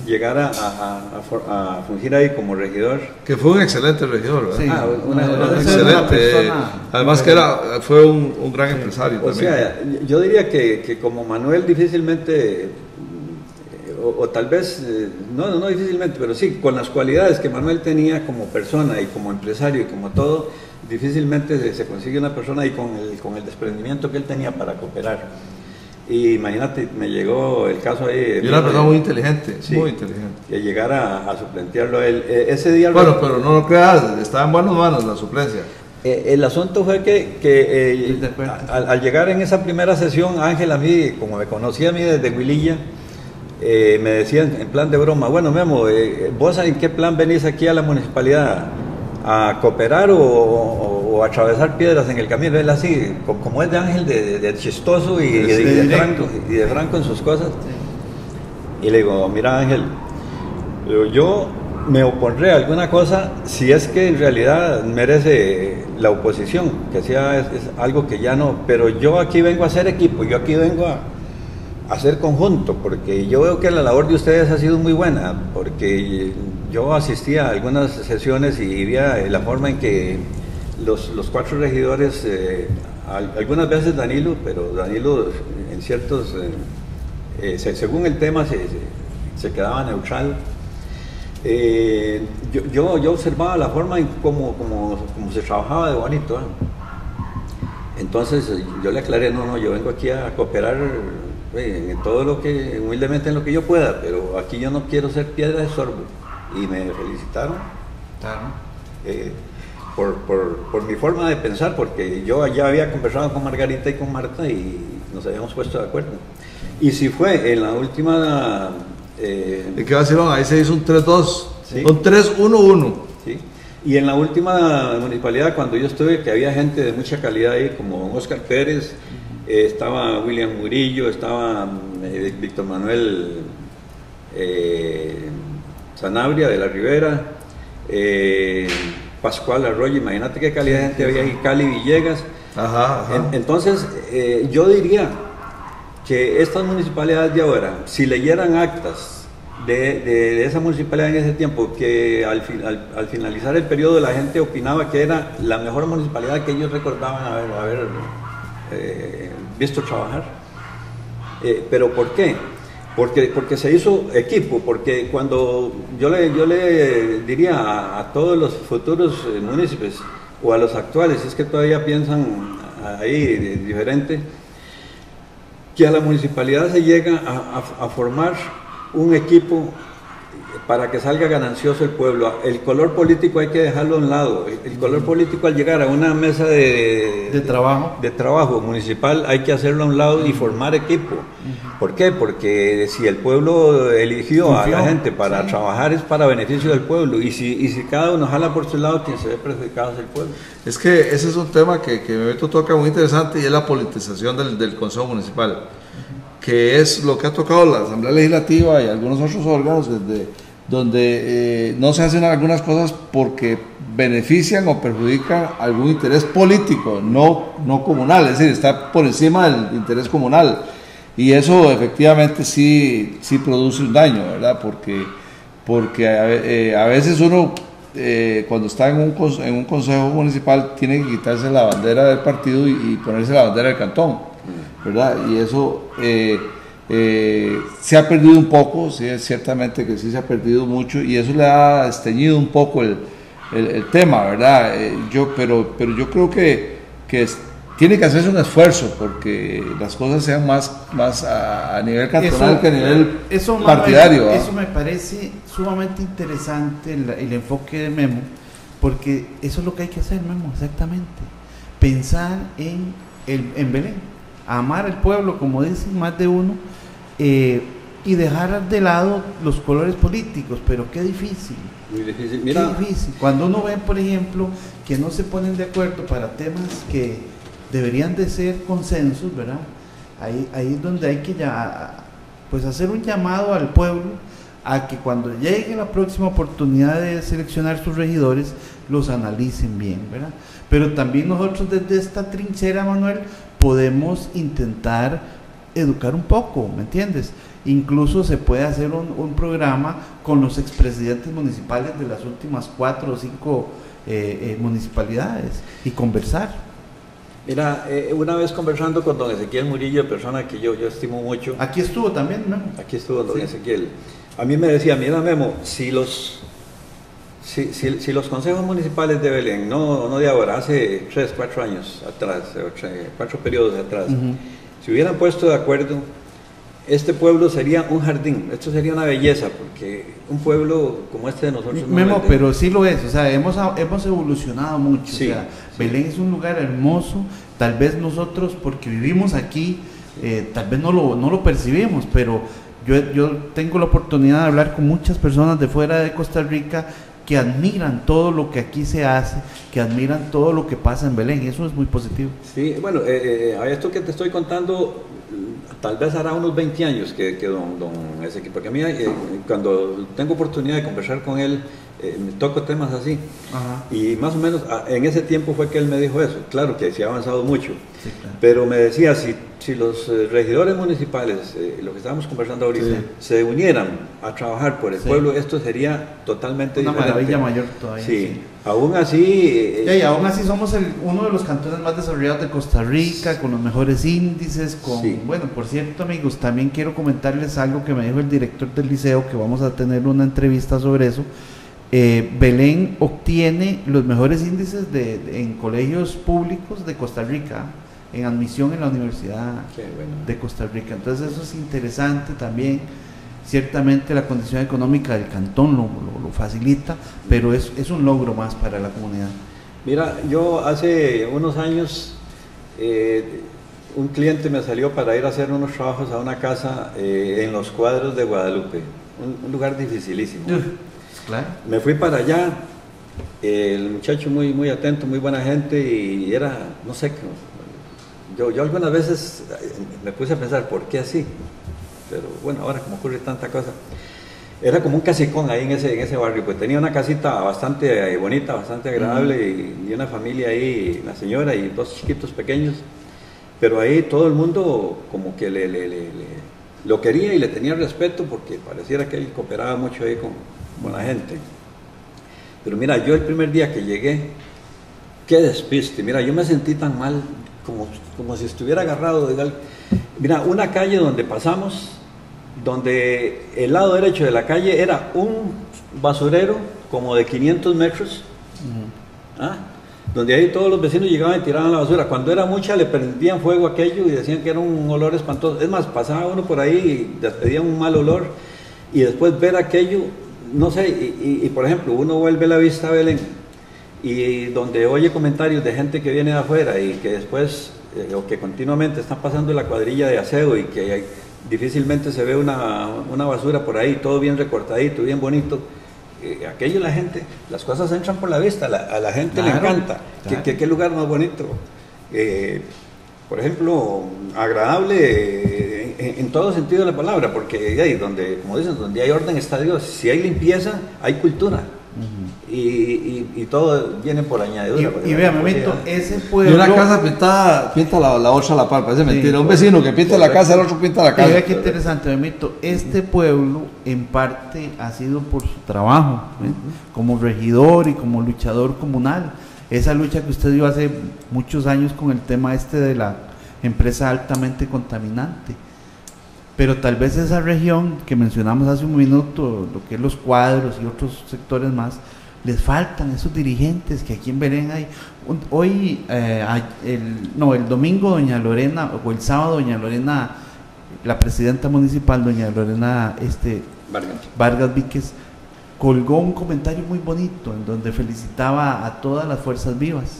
Llegar a fungir ahí como regidor. Que fue un excelente regidor, ¿verdad? Sí. Excelente. Además que fue un gran empresario O también. sea, yo diría que como Manuel difícilmente, o tal vez, no difícilmente, pero sí, con las cualidades que Manuel tenía como persona y como empresario y como todo, difícilmente se consigue una persona y con el desprendimiento que él tenía para cooperar. Y imagínate, me llegó el caso ahí... Y una persona muy inteligente, sí, muy inteligente. Que llegara a suplentearlo a él. Ese día... Bueno, pero no lo creas, estaba en buenas manos la suplencia. El asunto fue que al llegar en esa primera sesión, Ángel a mí, como me conocía a mí desde Huililla, me decían en plan de broma, bueno Memo, ¿vos en qué plan venís aquí a la municipalidad? ¿A cooperar o a atravesar piedras en el camino? Él así, como es de Ángel, de chistoso y de franco en sus cosas. Sí. Y le digo, mira Ángel, yo me opondré a alguna cosa si es que en realidad merece la oposición, que sea es algo que ya no, pero yo aquí vengo a hacer equipo, yo aquí vengo a hacer conjunto, porque yo veo que la labor de ustedes ha sido muy buena, porque yo asistía a algunas sesiones y veía la forma en que los 4 regidores, algunas veces Danilo, pero Danilo en ciertos, según el tema se quedaba neutral. Yo observaba la forma en cómo se trabajaba de bonito. Entonces yo le aclaré, no, yo vengo aquí a cooperar en todo lo que, humildemente en lo que yo pueda, pero aquí yo no quiero ser piedra de sorbo. Y me felicitaron. Claro. Por mi forma de pensar, porque yo ya había conversado con Margarita y con Marta y nos habíamos puesto de acuerdo. Y si fue en la última... ¿Y qué vacilón? Ahí se hizo un 3-2, ¿sí? Un 3-1-1. ¿Sí? Y en la última municipalidad, cuando yo estuve, que había gente de mucha calidad ahí, como Oscar Pérez, estaba William Murillo, estaba Víctor Manuel Sanabria de la Ribera, Pascual Arroyo, imagínate qué calidad de gente había ahí, Cali Villegas. Ajá. Entonces, yo diría que estas municipalidades de ahora, si leyeran actas de esa municipalidad en ese tiempo, que al finalizar el periodo la gente opinaba que era la mejor municipalidad que ellos recordaban haber visto trabajar. ¿Pero por qué? Porque se hizo equipo, porque cuando yo le diría a todos los futuros municipios o a los actuales, es que todavía piensan ahí diferente, que a la municipalidad se llega a formar un equipo para que salga ganancioso el pueblo. El color político hay que dejarlo a un lado. El color político, al llegar a una mesa de trabajo municipal, hay que hacerlo a un lado y formar equipo. ¿Por qué? Porque si el pueblo eligió a la gente para trabajar, es para beneficio del pueblo, y si cada uno jala por su lado, quien se ve perjudicado es el pueblo. Es que ese es un tema que Bebeto toca muy interesante, y es la politización del Consejo Municipal, que es lo que ha tocado la Asamblea Legislativa y algunos otros órganos, donde no se hacen algunas cosas porque benefician o perjudican algún interés político, no comunal, es decir, está por encima del interés comunal, y eso efectivamente sí produce un daño, ¿verdad? Porque a veces uno cuando está en un consejo municipal tiene que quitarse la bandera del partido y ponerse la bandera del cantón, ¿verdad? Y eso se ha perdido un poco, sí, ciertamente que sí se ha perdido mucho, y eso le ha esteñido un poco el tema, ¿verdad? Pero yo creo que tiene que hacerse un esfuerzo porque las cosas sean más a nivel cantonal que a nivel partidario. Eso me parece sumamente interesante, el enfoque de Memo, porque eso es lo que hay que hacer, Memo, exactamente. Pensar en Belén, amar al pueblo, como dicen más de uno, y dejar de lado los colores políticos, pero qué difícil. Muy difícil. Mira, qué difícil. Cuando uno ve, por ejemplo, que no se ponen de acuerdo para temas que deberían de ser consensos, ¿verdad? Ahí es donde hay que pues hacer un llamado al pueblo a que cuando llegue la próxima oportunidad de seleccionar sus regidores, los analicen bien, ¿verdad? Pero también nosotros desde esta trinchera, Manuel, podemos intentar educar un poco, ¿me entiendes? Incluso se puede hacer un programa con los expresidentes municipales de las últimas 4 o 5 municipalidades y conversar. Mira, una vez conversando con don Ezequiel Murillo, persona que yo estimo mucho. Aquí estuvo también, Memo. Aquí estuvo don Ezequiel. A mí me decía, mira, Memo, si los consejos municipales de Belén, no de ahora, hace 3, 4 años atrás, 4 periodos atrás, se hubieran puesto de acuerdo, este pueblo sería un jardín, esto sería una belleza, porque un pueblo como este de nosotros... Memo, pero sí lo es, o sea, hemos evolucionado mucho, sí, o sea, Belén es un lugar hermoso, tal vez nosotros, porque vivimos aquí, tal vez no lo percibimos, pero yo tengo la oportunidad de hablar con muchas personas de fuera de Costa Rica que admiran todo lo que aquí se hace, que admiran todo lo que pasa en Belén, y eso es muy positivo. Sí, bueno, a esto que te estoy contando, tal vez hará unos 20 años que don Ezequiel, porque a mí cuando tengo oportunidad de conversar con él, me toco temas así. Ajá. Y más o menos en ese tiempo fue que él me dijo eso. Claro que se ha avanzado mucho, sí, claro. Pero me decía, si los regidores municipales, lo que estábamos conversando ahorita, sí, se unieran a trabajar por el pueblo, esto sería totalmente una diferente. Maravilla mayor todavía. Sí. Aún así... y aún así somos uno de los cantones más desarrollados de Costa Rica, con los mejores índices, sí. Bueno, por cierto, amigos, también quiero comentarles algo que me dijo el director del liceo, que vamos a tener una entrevista sobre eso. Belén obtiene los mejores índices en colegios públicos de Costa Rica, en admisión en la Universidad de Costa Rica. Entonces eso es interesante también. Ciertamente la condición económica del cantón lo facilita, pero es un logro más para la comunidad. Mira, yo hace unos años un cliente me salió para ir a hacer unos trabajos a una casa en los Cuadros de Guadalupe, un lugar dificilísimo. Claro. Me fui para allá, el muchacho muy, muy atento, muy buena gente, y era, no sé, yo algunas veces me puse a pensar, ¿por qué así? Pero bueno, ahora como ocurre tanta cosa, era como un casicón ahí en ese barrio, pues tenía una casita bastante bonita, bastante agradable, y una familia ahí, la señora y 2 chiquitos pequeños, pero ahí todo el mundo como que lo quería y le tenía respeto, porque pareciera que él cooperaba mucho ahí con la gente. Pero mira, yo el primer día que llegué, qué despiste, mira, yo me sentí tan mal, como si estuviera agarrado de algo. Mira, una calle donde pasamos, donde el lado derecho de la calle era un basurero como de 500 metros, donde ahí todos los vecinos llegaban y tiraban la basura. Cuando era mucha le prendían fuego a aquello y decían que era un olor espantoso. Es más, pasaba uno por ahí y despedía un mal olor, y después ver aquello, no sé, y por ejemplo, uno vuelve la vista a Belén, y donde oye comentarios de gente que viene de afuera y que después, o que continuamente están pasando la cuadrilla de aseo y que difícilmente se ve una basura por ahí, todo bien recortadito, bien bonito. Aquello la gente, las cosas entran por la vista, a la gente le encanta. Claro. ¿Qué lugar más bonito? Por ejemplo, agradable en todo sentido de la palabra, porque ahí donde, como dicen, donde hay orden está Dios. Si hay limpieza, hay cultura. Y todo viene por añadidura. Y vea, Memito, ese pueblo... Y una casa pintada, pinta la otra a la par, parece mentira. Un vecino que pinta la casa, el otro pinta la casa. Vea qué interesante, Memito. Este pueblo, en parte, ha sido por su trabajo, como regidor y como luchador comunal. Esa lucha que usted dio hace muchos años con el tema de la empresa altamente contaminante. Pero tal vez esa región que mencionamos hace un minuto, lo que es Los Cuadros y otros sectores más, les faltan esos dirigentes que aquí en Belén hay. Hoy, el domingo, doña Lorena, o el sábado, doña Lorena, la presidenta municipal, doña Lorena Vargas Víquez, colgó un comentario muy bonito en donde felicitaba a todas las fuerzas vivas,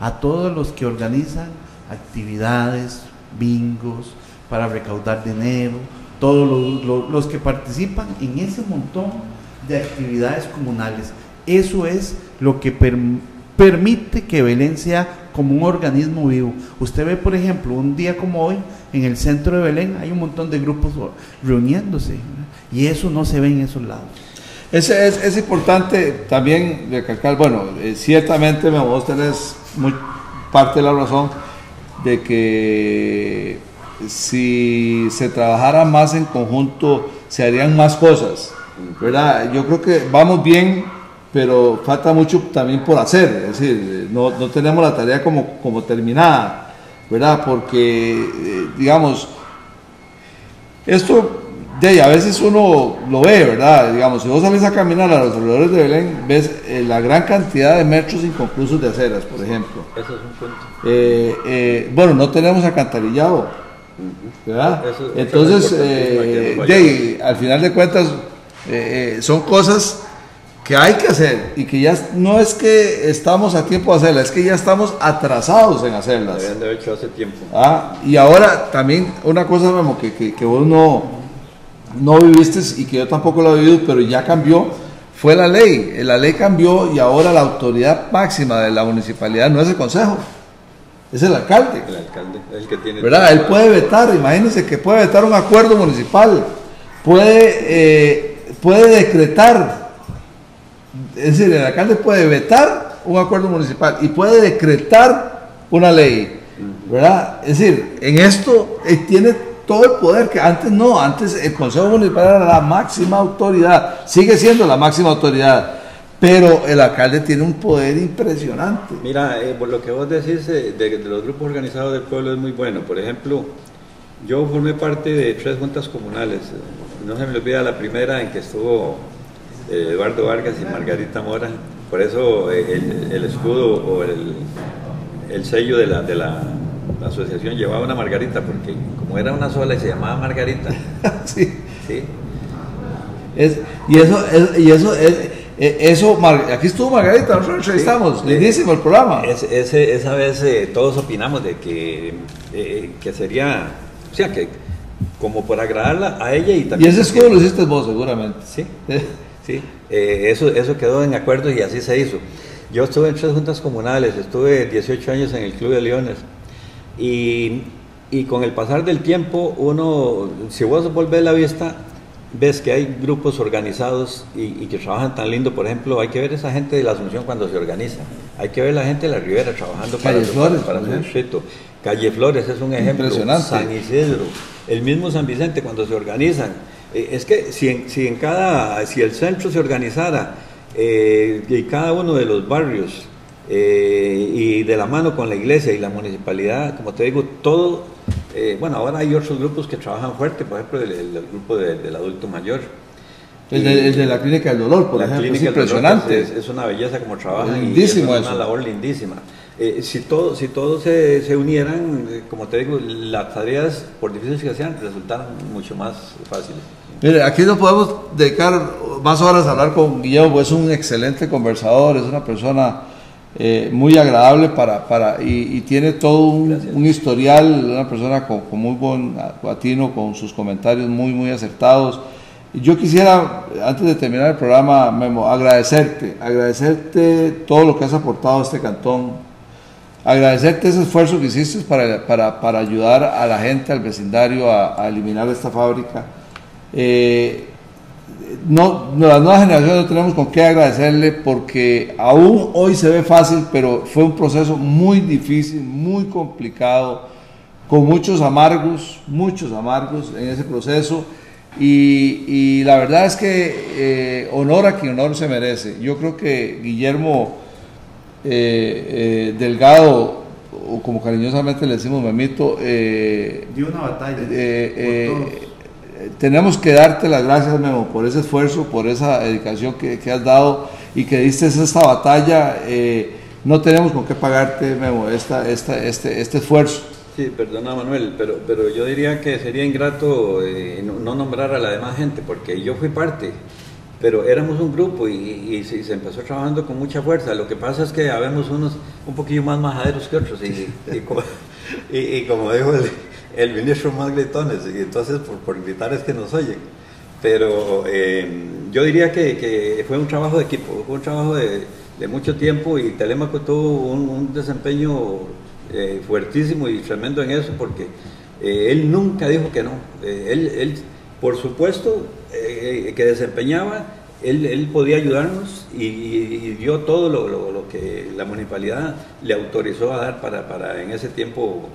a todos los que organizan actividades, bingos, para recaudar dinero, todos los que participan en ese montón de actividades comunales. Eso es lo que permite que Belén sea como un organismo vivo. Usted ve, por ejemplo, un día como hoy, en el centro de Belén hay un montón de grupos reuniéndose, y eso no se ve en esos lados. Es importante también recalcar, bueno, ciertamente vos tenés parte de la razón de que si se trabajara más en conjunto se harían más cosas, ¿verdad? Yo creo que vamos bien, pero falta mucho también por hacer, es decir, no tenemos la tarea como terminada, ¿verdad? Porque, digamos, esto a veces uno lo ve, ¿verdad? Digamos, si vos salís a caminar a los alrededores de Belén, ves la gran cantidad de metros inconclusos de aceras, por ejemplo. Eso es un punto. Bueno, no tenemos alcantarillado, ¿verdad? Entonces, al final de cuentas, son cosas que hay que hacer y que ya no es que estamos a tiempo de hacerlas, es que ya estamos atrasados en hacerlas. Deben de haber hecho hace tiempo. Y ahora también una cosa, Memo, que vos no viviste y que yo tampoco lo he vivido, pero ya cambió, fue la ley. La ley cambió y ahora la autoridad máxima de la municipalidad no es el consejo, es el alcalde. El alcalde es el que tiene... ¿Verdad? Él puede vetar, imagínense que puede vetar un acuerdo municipal, puede decretar, es decir, el alcalde puede vetar un acuerdo municipal y puede decretar una ley, ¿verdad? Es decir, en esto tiene todo el poder que antes no, antes el Consejo Municipal era la máxima autoridad, sigue siendo la máxima autoridad, pero el alcalde tiene un poder impresionante. Mira, por lo que vos decís de los grupos organizados del pueblo es muy bueno. Por ejemplo, yo formé parte de 3 juntas comunales, no se me olvida la primera en que estuvo Eduardo Vargas y Margarita Mora, por eso el escudo o el sello de la asociación llevaba una margarita, porque como era una sola y se llamaba Margarita. Sí. Sí. Aquí estuvo Margarita, nosotros entrevistamos, lindísimo el programa. Esa vez todos opinamos de que sería, o sea, que como por agradarla a ella y también... Y ese escudo lo hiciste vos, seguramente. Sí, sí. Eso quedó en acuerdo y así se hizo. Yo estuve en 3 juntas comunales, estuve 18 años en el Club de Leones. Y con el pasar del tiempo, si vos volvés la vista, ves que hay grupos organizados y que trabajan tan lindo. Por ejemplo, hay que ver esa gente de la Asunción cuando se organiza, hay que ver la gente de la Ribera trabajando para su distrito. Calle Flores es un ejemplo, impresionante. San Isidro, el mismo San Vicente cuando se organizan. Es que si el centro se organizara y cada uno de los barrios y de la mano con la iglesia y la municipalidad, como te digo, todo bueno, ahora hay otros grupos que trabajan fuerte, por ejemplo, el grupo del adulto mayor. El de la Clínica del Dolor, por ejemplo, es impresionante. Es una belleza como trabajan, lindísimo, y es una labor lindísima. Si todos se unieran, como te digo, las tareas, por difíciles que sean, resultaran mucho más fáciles. Mire, aquí nos podemos dedicar más horas a hablar con Guillermo, es un excelente conversador, es una persona muy agradable y tiene todo un historial, una persona con muy buen atino, con sus comentarios muy acertados. Y yo quisiera, antes de terminar el programa, Memo, agradecerte todo lo que has aportado a este cantón, agradecerte ese esfuerzo que hiciste para ayudar a la gente, al vecindario a eliminar esta fábrica. Las nuevas generaciones no tenemos con qué agradecerle, porque aún hoy se ve fácil, pero fue un proceso muy difícil, muy complicado, con muchos amargos en ese proceso, y la verdad es que honor a quien honor se merece. Yo creo que Guillermo Delgado, o como cariñosamente le decimos Memito, dio una batalla por todos. Tenemos que darte las gracias, Memo, por ese esfuerzo, por esa dedicación que has dado y que diste esta batalla. No tenemos con qué pagarte, Memo, este esfuerzo. Sí, perdona, Manuel, pero yo diría que sería ingrato no nombrar a la demás gente, porque yo fui parte, pero éramos un grupo y se empezó trabajando con mucha fuerza. Lo que pasa es que habemos unos un poquillo más majaderos que otros, y como dijo el ministro, más gritones, y entonces por gritar es que nos oyen. Pero yo diría que fue un trabajo de equipo, fue un trabajo de mucho tiempo, y Telemaco tuvo un desempeño fuertísimo y tremendo en eso, porque él nunca dijo que no. Él por supuesto que desempeñaba, él podía ayudarnos, y dio todo lo que la municipalidad le autorizó a dar para en ese tiempo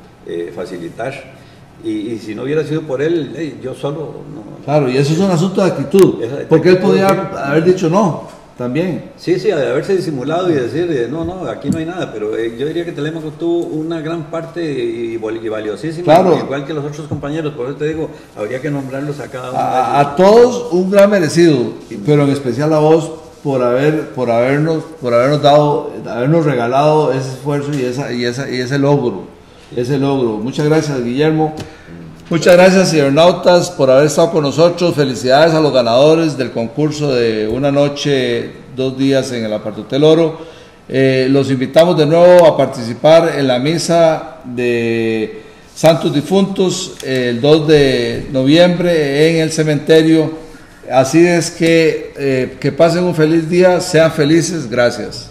facilitar. Y si no hubiera sido por él, yo solo no. Claro, y eso es un asunto de actitud, porque él podía haber dicho no, también. Sí, de haberse disimulado y decir, no, aquí no hay nada, pero yo diría que Telemaco tuvo una gran parte y valiosísima, claro, igual que los otros compañeros. Por eso te digo, habría que nombrarlos a cada uno. A todos un gran merecido, pero en especial a vos por habernos regalado ese esfuerzo y ese logro. Muchas gracias, Guillermo. Muchas gracias, cibernautas, por haber estado con nosotros. Felicidades a los ganadores del concurso de una noche, 2 días en el Apartotel Oro. Los invitamos de nuevo a participar en la misa de Santos Difuntos el 2 de noviembre en el cementerio. Así es que pasen un feliz día, sean felices. Gracias.